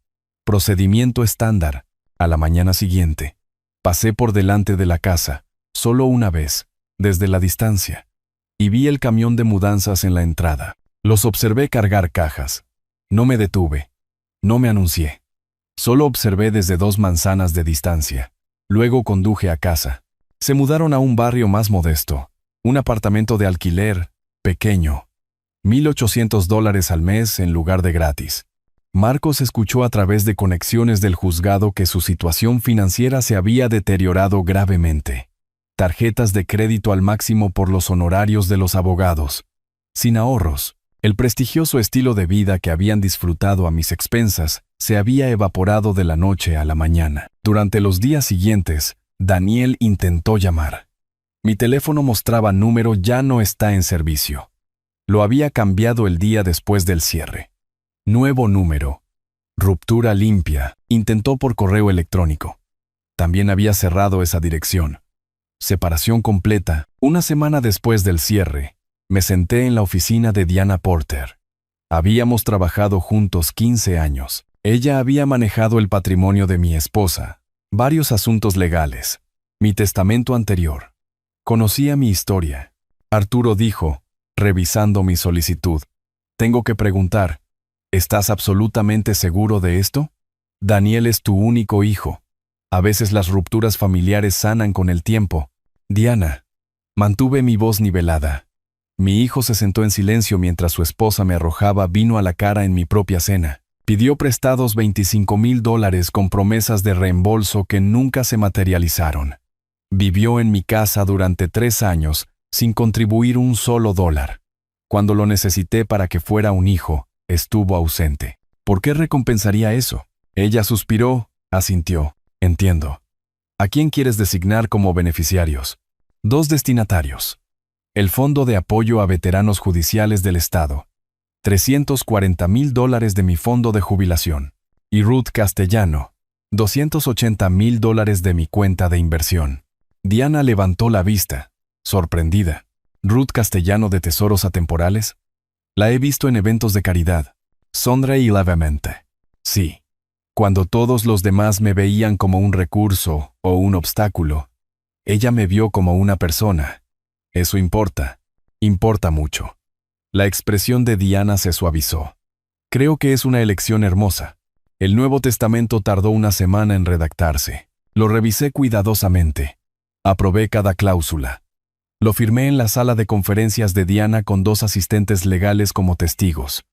Procedimiento estándar. A la mañana siguiente, pasé por delante de la casa, solo una vez, desde la distancia, y vi el camión de mudanzas en la entrada. Los observé cargar cajas. No me detuve. No me anuncié. Solo observé desde 2 manzanas de distancia. Luego conduje a casa. Se mudaron a un barrio más modesto. Un apartamento de alquiler, pequeño. $1,800 al mes en lugar de gratis. Marcos escuchó a través de conexiones del juzgado que su situación financiera se había deteriorado gravemente. Tarjetas de crédito al máximo por los honorarios de los abogados. Sin ahorros. El prestigioso estilo de vida que habían disfrutado a mis expensas se había evaporado de la noche a la mañana. Durante los días siguientes, Daniel intentó llamar. Mi teléfono mostraba número ya no está en servicio. Lo había cambiado el día después del cierre. Nuevo número. Ruptura limpia. Intentó por correo electrónico. También había cerrado esa dirección. Separación completa. Una semana después del cierre, me senté en la oficina de Diana Porter. Habíamos trabajado juntos 15 años. Ella había manejado el patrimonio de mi esposa, varios asuntos legales, mi testamento anterior. Conocía mi historia. Arturo dijo, revisando mi solicitud. Tengo que preguntar, ¿estás absolutamente seguro de esto? Daniel es tu único hijo. A veces las rupturas familiares sanan con el tiempo. Diana. Mantuve mi voz nivelada. Mi hijo se sentó en silencio mientras su esposa me arrojaba vino a la cara en mi propia cena. Pidió prestados $25,000 con promesas de reembolso que nunca se materializaron. Vivió en mi casa durante 3 años sin contribuir un solo dólar. Cuando lo necesité para que fuera un hijo, estuvo ausente. ¿Por qué recompensaría eso? Ella suspiró, asintió. Entiendo. ¿A quién quieres designar como beneficiarios? 2 destinatarios. El Fondo de Apoyo a Veteranos Judiciales del Estado. $340,000 de mi fondo de jubilación. Y Ruth Castellano. $280,000 de mi cuenta de inversión. Diana levantó la vista, sorprendida. ¿Ruth Castellano de Tesoros Atemporales? La he visto en eventos de caridad. Sonreí y levemente. Sí. Cuando todos los demás me veían como un recurso o un obstáculo, ella me vio como una persona. Eso importa. Importa mucho. La expresión de Diana se suavizó. Creo que es una elección hermosa. El Nuevo Testamento tardó una semana en redactarse. Lo revisé cuidadosamente. Aprobé cada cláusula. Lo firmé en la sala de conferencias de Diana con 2 asistentes legales como testigos.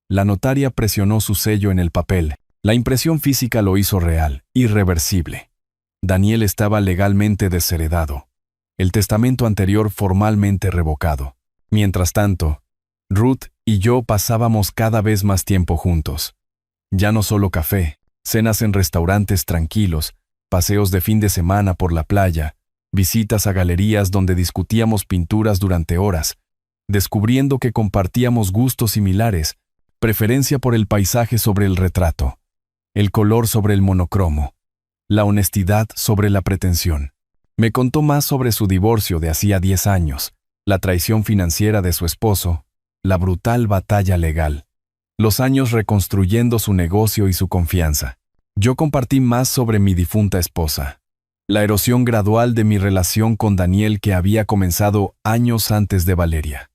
La notaria presionó su sello en el papel. La impresión física lo hizo real, irreversible. Daniel estaba legalmente desheredado. El testamento anterior formalmente revocado. Mientras tanto, Ruth y yo pasábamos cada vez más tiempo juntos. Ya no solo café, cenas en restaurantes tranquilos, paseos de fin de semana por la playa, visitas a galerías donde discutíamos pinturas durante horas, descubriendo que compartíamos gustos similares, preferencia por el paisaje sobre el retrato, el color sobre el monocromo, la honestidad sobre la pretensión. Me contó más sobre su divorcio de hacía 10 años, la traición financiera de su esposo, la brutal batalla legal, los años reconstruyendo su negocio y su confianza. Yo compartí más sobre mi difunta esposa, la erosión gradual de mi relación con Daniel que había comenzado años antes de Valeria,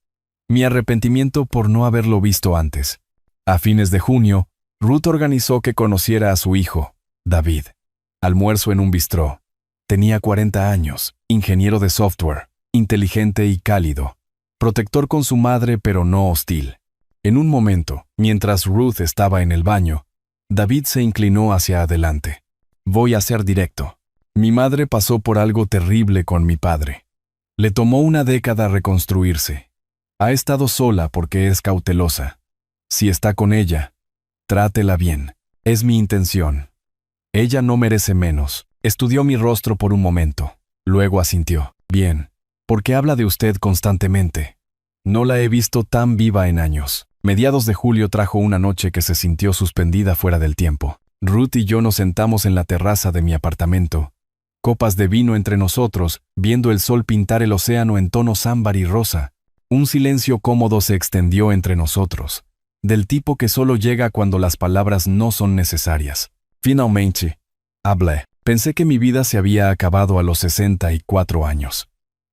mi arrepentimiento por no haberlo visto antes. A fines de junio, Ruth organizó que conociera a su hijo, David. Almuerzo en un bistró. Tenía 40 años, ingeniero de software, inteligente y cálido, protector con su madre pero no hostil. En un momento, mientras Ruth estaba en el baño, David se inclinó hacia adelante. Voy a ser directo. Mi madre pasó por algo terrible con mi padre. Le tomó una década reconstruirse. Ha estado sola porque es cautelosa. Si está con ella, trátela bien. Es mi intención. Ella no merece menos. Estudió mi rostro por un momento. Luego asintió. Bien. Porque habla de usted constantemente. No la he visto tan viva en años. Mediados de julio trajo una noche que se sintió suspendida fuera del tiempo. Ruth y yo nos sentamos en la terraza de mi apartamento. Copas de vino entre nosotros, viendo el sol pintar el océano en tonos ámbar y rosa. Un silencio cómodo se extendió entre nosotros, del tipo que solo llega cuando las palabras no son necesarias. Finalmente, hablé. Pensé que mi vida se había acabado a los 64 años.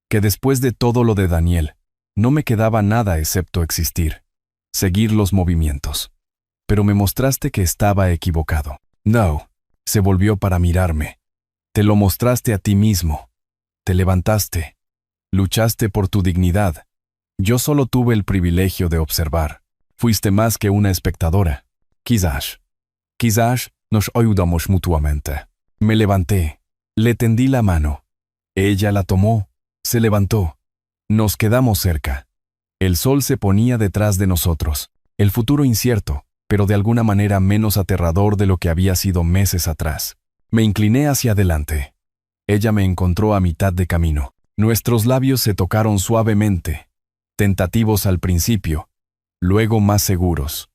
Que después de todo lo de Daniel, no me quedaba nada excepto existir. Seguir los movimientos. Pero me mostraste que estaba equivocado. No, se volvió para mirarme. Te lo mostraste a ti mismo. Te levantaste. Luchaste por tu dignidad. Yo solo tuve el privilegio de observar. Fuiste más que una espectadora. Quizás nos ayudamos mutuamente. Me levanté. Le tendí la mano. Ella la tomó. Se levantó. Nos quedamos cerca. El sol se ponía detrás de nosotros. El futuro incierto, pero de alguna manera menos aterrador de lo que había sido meses atrás. Me incliné hacia adelante. Ella me encontró a mitad de camino. Nuestros labios se tocaron suavemente, tentativos al principio, luego más seguros.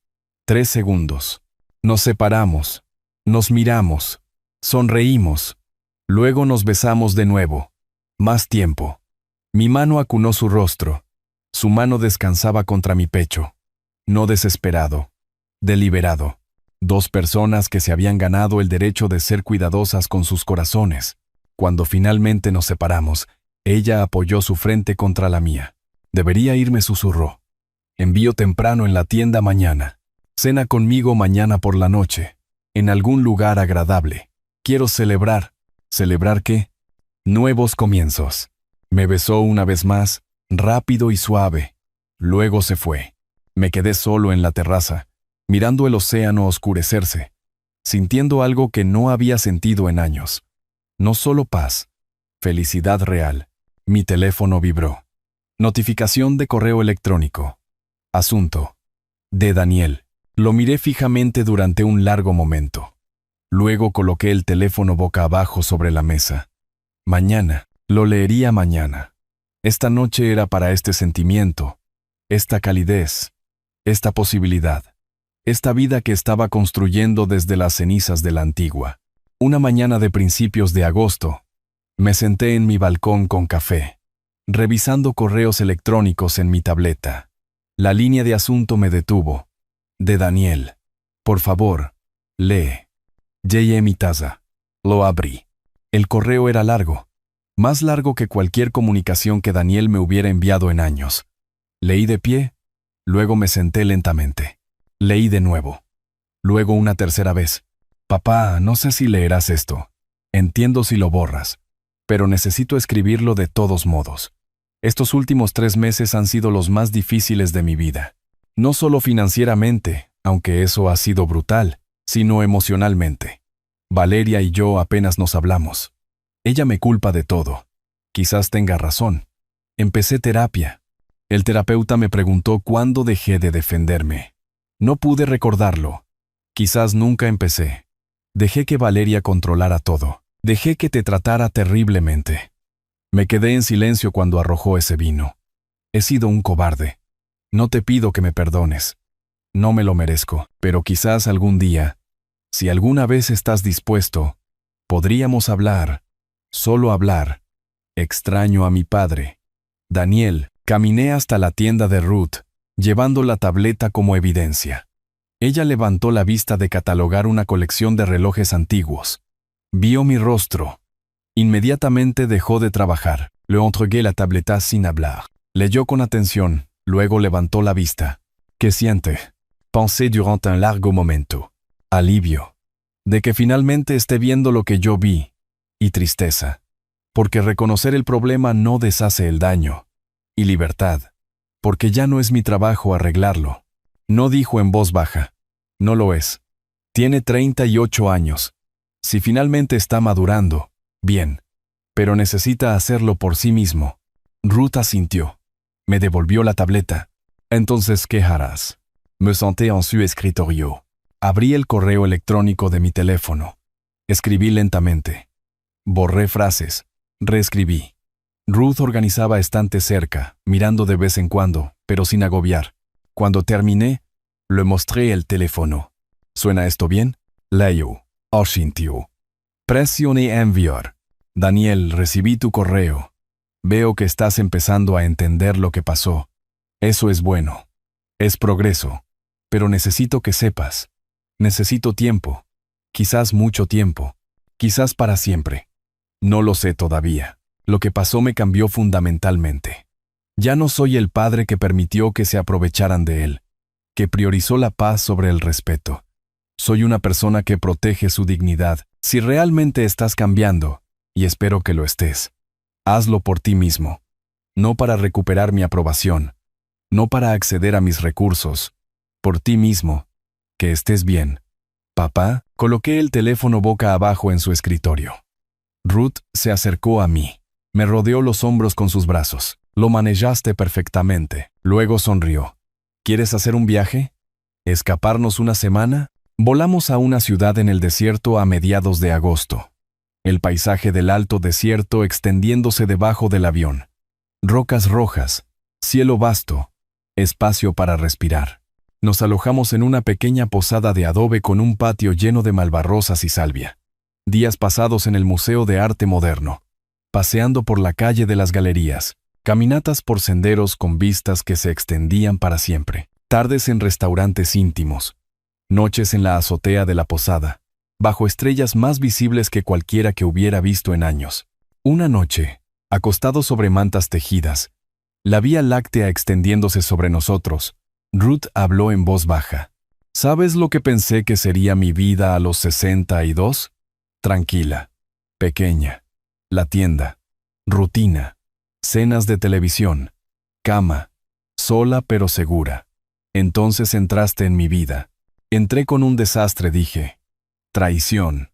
3 segundos. Nos separamos. Nos miramos. Sonreímos. Luego nos besamos de nuevo. Más tiempo. Mi mano acunó su rostro. Su mano descansaba contra mi pecho. No desesperado. Deliberado. 2 personas que se habían ganado el derecho de ser cuidadosas con sus corazones. Cuando finalmente nos separamos, ella apoyó su frente contra la mía. Debería irme, susurró. Envío temprano en la tienda mañana. Cena conmigo mañana por la noche. En algún lugar agradable. Quiero celebrar. ¿Celebrar qué? Nuevos comienzos. Me besó una vez más, rápido y suave. Luego se fue. Me quedé solo en la terraza, mirando el océano oscurecerse, sintiendo algo que no había sentido en años. No solo paz, felicidad real. Mi teléfono vibró. Notificación de correo electrónico. Asunto. De Daniel. Lo miré fijamente durante un largo momento. Luego coloqué el teléfono boca abajo sobre la mesa. Mañana. Lo leería mañana. Esta noche era para este sentimiento, esta calidez, esta posibilidad, esta vida que estaba construyendo desde las cenizas de la antigua. Una mañana de principios de agosto, me senté en mi balcón con café, revisando correos electrónicos en mi tableta. La línea de asunto me detuvo. De Daniel. Por favor, lee. J.E. mi taza. Lo abrí. El correo era largo. Más largo que cualquier comunicación que Daniel me hubiera enviado en años. Leí de pie, luego me senté lentamente. Leí de nuevo. Luego una tercera vez. Papá, no sé si leerás esto. Entiendo si lo borras. Pero necesito escribirlo de todos modos. Estos últimos 3 meses han sido los más difíciles de mi vida. No solo financieramente, aunque eso ha sido brutal, sino emocionalmente. Valeria y yo apenas nos hablamos. Ella me culpa de todo. Quizás tenga razón. Empecé terapia. El terapeuta me preguntó cuándo dejé de defenderme. No pude recordarlo. Quizás nunca empecé. Dejé que Valeria controlara todo. Dejé que te tratara terriblemente. Me quedé en silencio cuando arrojó ese vino. He sido un cobarde. No te pido que me perdones. No me lo merezco, pero quizás algún día, si alguna vez estás dispuesto, podríamos hablar, solo hablar. Extraño a mi padre. Daniel, caminé hasta la tienda de Ruth, llevando la tableta como evidencia. Ella levantó la vista de catalogar una colección de relojes antiguos. Vio mi rostro. Inmediatamente dejó de trabajar. Le entregué la tableta sin hablar. Leyó con atención, luego levantó la vista. ¿Qué siente? Pensé durante un largo momento. Alivio. De que finalmente esté viendo lo que yo vi. Y tristeza. Porque reconocer el problema no deshace el daño. Y libertad. Porque ya no es mi trabajo arreglarlo. No dijo en voz baja. No lo es. Tiene 38 años. Si finalmente está madurando, bien. Pero necesita hacerlo por sí mismo. Ruth asintió. Me devolvió la tableta. Entonces, ¿qué harás? Me senté en su escritorio. Abrí el correo electrónico de mi teléfono. Escribí lentamente. Borré frases. Reescribí. Ruth organizaba estantes cerca, mirando de vez en cuando, pero sin agobiar. Cuando terminé, le mostré el teléfono. ¿Suena esto bien? Leyó. Asintió. Presioné enviar. Daniel, recibí tu correo. Veo que estás empezando a entender lo que pasó. Eso es bueno. Es progreso. Pero necesito que sepas. Necesito tiempo. Quizás mucho tiempo. Quizás para siempre. No lo sé todavía. Lo que pasó me cambió fundamentalmente. Ya no soy el padre que permitió que se aprovecharan de él, que priorizó la paz sobre el respeto. Soy una persona que protege su dignidad. Si realmente estás cambiando, y espero que lo estés, hazlo por ti mismo. No para recuperar mi aprobación, no para acceder a mis recursos, por ti mismo. Que estés bien. Papá, coloqué el teléfono boca abajo en su escritorio. Ruth se acercó a mí. Me rodeó los hombros con sus brazos. Lo manejaste perfectamente. Luego sonrió. ¿Quieres hacer un viaje? ¿Escaparnos una semana? Volamos a una ciudad en el desierto a mediados de agosto. El paisaje del alto desierto extendiéndose debajo del avión. Rocas rojas, cielo vasto, espacio para respirar. Nos alojamos en una pequeña posada de adobe con un patio lleno de malvarrosas y salvia. Días pasados en el Museo de Arte Moderno. Paseando por la calle de las galerías. Caminatas por senderos con vistas que se extendían para siempre. Tardes en restaurantes íntimos. Noches en la azotea de la posada, bajo estrellas más visibles que cualquiera que hubiera visto en años. Una noche, acostado sobre mantas tejidas, la Vía Láctea extendiéndose sobre nosotros, Ruth habló en voz baja. ¿Sabes lo que pensé que sería mi vida a los 62? Tranquila, pequeña, la tienda, rutina, cenas de televisión, cama, sola pero segura. Entonces entraste en mi vida. Entré con un desastre, dije. Traición,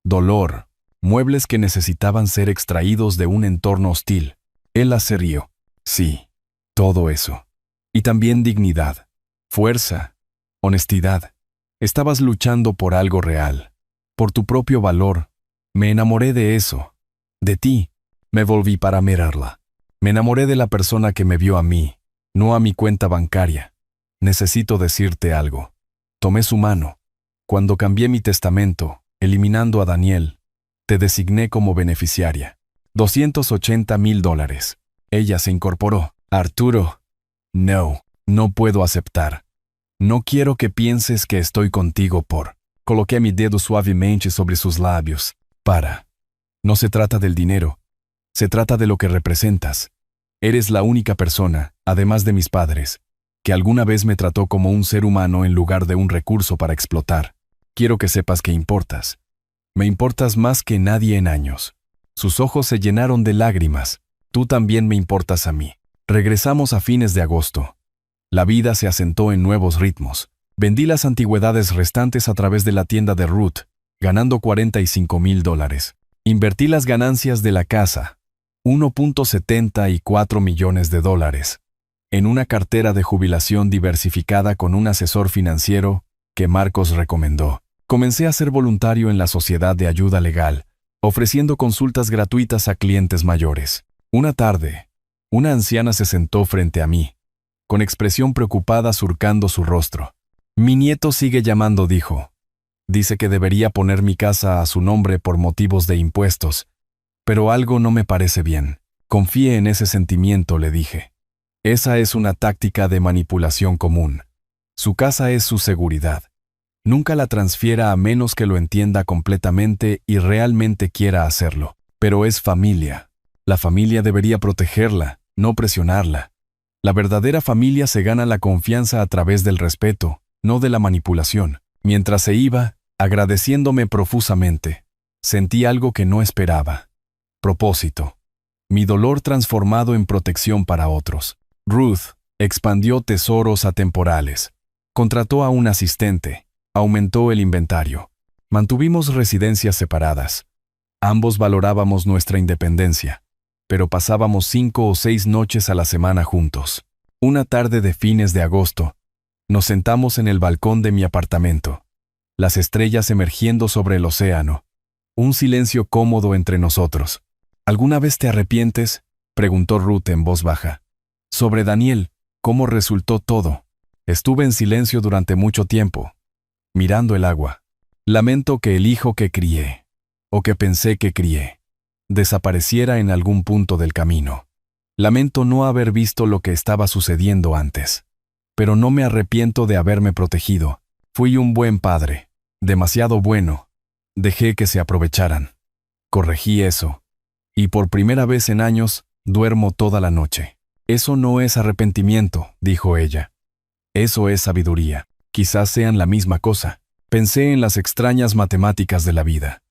dolor, muebles que necesitaban ser extraídos de un entorno hostil. Él se rió. Sí, todo eso. Y también dignidad, fuerza, honestidad. Estabas luchando por algo real, por tu propio valor. Me enamoré de eso. De ti. Me volví para mirarla. Me enamoré de la persona que me vio a mí, no a mi cuenta bancaria. Necesito decirte algo. Tomé su mano. Cuando cambié mi testamento, eliminando a Daniel, te designé como beneficiaria. $280,000. Ella se incorporó. Arturo. No puedo aceptar. No quiero que pienses que estoy contigo por... Coloqué mi dedo suavemente sobre sus labios. Para. No se trata del dinero. Se trata de lo que representas. Eres la única persona, además de mis padres, que alguna vez me trató como un ser humano en lugar de un recurso para explotar. Quiero que sepas que importas. Me importas más que nadie en años. Sus ojos se llenaron de lágrimas. Tú también me importas a mí. Regresamos a fines de agosto. La vida se asentó en nuevos ritmos. Vendí las antigüedades restantes a través de la tienda de Ruth, ganando $45,000. Invertí las ganancias de la casa, $1.74 millones, en una cartera de jubilación diversificada con un asesor financiero que Marcos recomendó. Comencé a ser voluntario en la Sociedad de Ayuda Legal, ofreciendo consultas gratuitas a clientes mayores. Una tarde, una anciana se sentó frente a mí, con expresión preocupada surcando su rostro. Mi nieto sigue llamando, dijo. Dice que debería poner mi casa a su nombre por motivos de impuestos, pero algo no me parece bien. Confíe en ese sentimiento, le dije. Esa es una táctica de manipulación común. Su casa es su seguridad. Nunca la transfiera a menos que lo entienda completamente y realmente quiera hacerlo. Pero es familia. La familia debería protegerla, no presionarla. La verdadera familia se gana la confianza a través del respeto, no de la manipulación. Mientras se iba, agradeciéndome profusamente, sentí algo que no esperaba. Propósito. Mi dolor transformado en protección para otros. Ruth expandió tesoros atemporales. Contrató a un asistente. Aumentó el inventario. Mantuvimos residencias separadas. Ambos valorábamos nuestra independencia, pero pasábamos 5 o 6 noches a la semana juntos. Una tarde de fines de agosto, nos sentamos en el balcón de mi apartamento. Las estrellas emergiendo sobre el océano. Un silencio cómodo entre nosotros. ¿Alguna vez te arrepientes?, preguntó Ruth en voz baja. Sobre Daniel, ¿cómo resultó todo? Estuve en silencio durante mucho tiempo, mirando el agua. Lamento que el hijo que crié, o que pensé que crié, desapareciera en algún punto del camino. Lamento no haber visto lo que estaba sucediendo antes. Pero no me arrepiento de haberme protegido. Fui un buen padre, demasiado bueno. Dejé que se aprovecharan. Corregí eso. Y por primera vez en años, duermo toda la noche. Eso no es arrepentimiento, dijo ella. Eso es sabiduría. Quizás sean la misma cosa. Pensé en las extrañas matemáticas de la vida.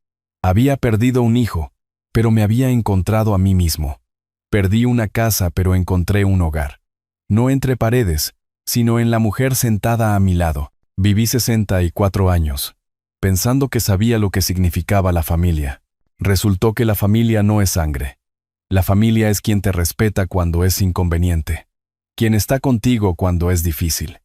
Había perdido un hijo, pero me había encontrado a mí mismo. Perdí una casa, pero encontré un hogar. No entre paredes, sino en la mujer sentada a mi lado. Viví 64 años, pensando que sabía lo que significaba la familia. Resultó que la familia no es sangre. La familia es quien te respeta cuando es inconveniente, quien está contigo cuando es difícil,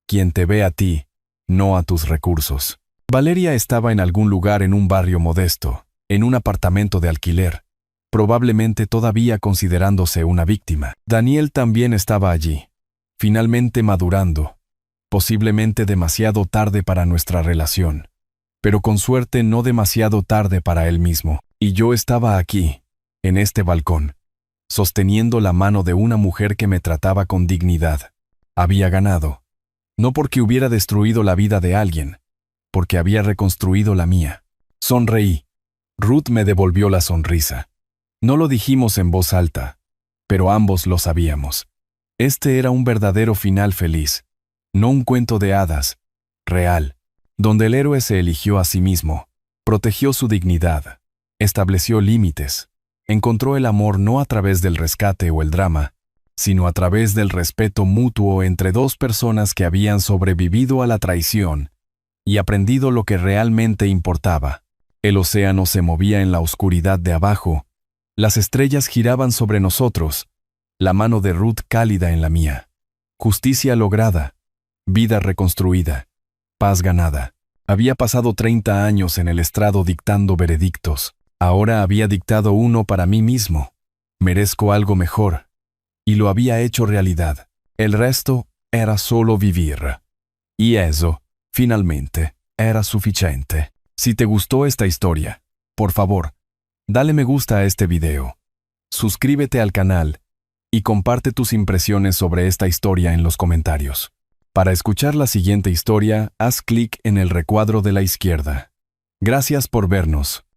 quien te ve a ti, no a tus recursos. Valeria estaba en algún lugar en un barrio modesto, en un apartamento de alquiler, probablemente todavía considerándose una víctima. Daniel también estaba allí, finalmente madurando, posiblemente demasiado tarde para nuestra relación, pero con suerte no demasiado tarde para él mismo. Y yo estaba aquí, en este balcón, sosteniendo la mano de una mujer que me trataba con dignidad. Había ganado, no porque hubiera destruido la vida de alguien, porque había reconstruido la mía. Sonreí. Ruth me devolvió la sonrisa. No lo dijimos en voz alta, pero ambos lo sabíamos. Este era un verdadero final feliz, no un cuento de hadas, real, donde el héroe se eligió a sí mismo, protegió su dignidad, estableció límites, encontró el amor no a través del rescate o el drama, sino a través del respeto mutuo entre dos personas que habían sobrevivido a la traición y aprendido lo que realmente importaba. El océano se movía en la oscuridad de abajo, las estrellas giraban sobre nosotros, la mano de Ruth cálida en la mía. Justicia lograda, vida reconstruida, paz ganada. Había pasado 30 años en el estrado dictando veredictos. Ahora había dictado uno para mí mismo. Merezco algo mejor. Y lo había hecho realidad. El resto era solo vivir. Y eso, finalmente, era suficiente. Si te gustó esta historia, por favor, dale me gusta a este video. Suscríbete al canal y comparte tus impresiones sobre esta historia en los comentarios. Para escuchar la siguiente historia, haz clic en el recuadro de la izquierda. Gracias por vernos.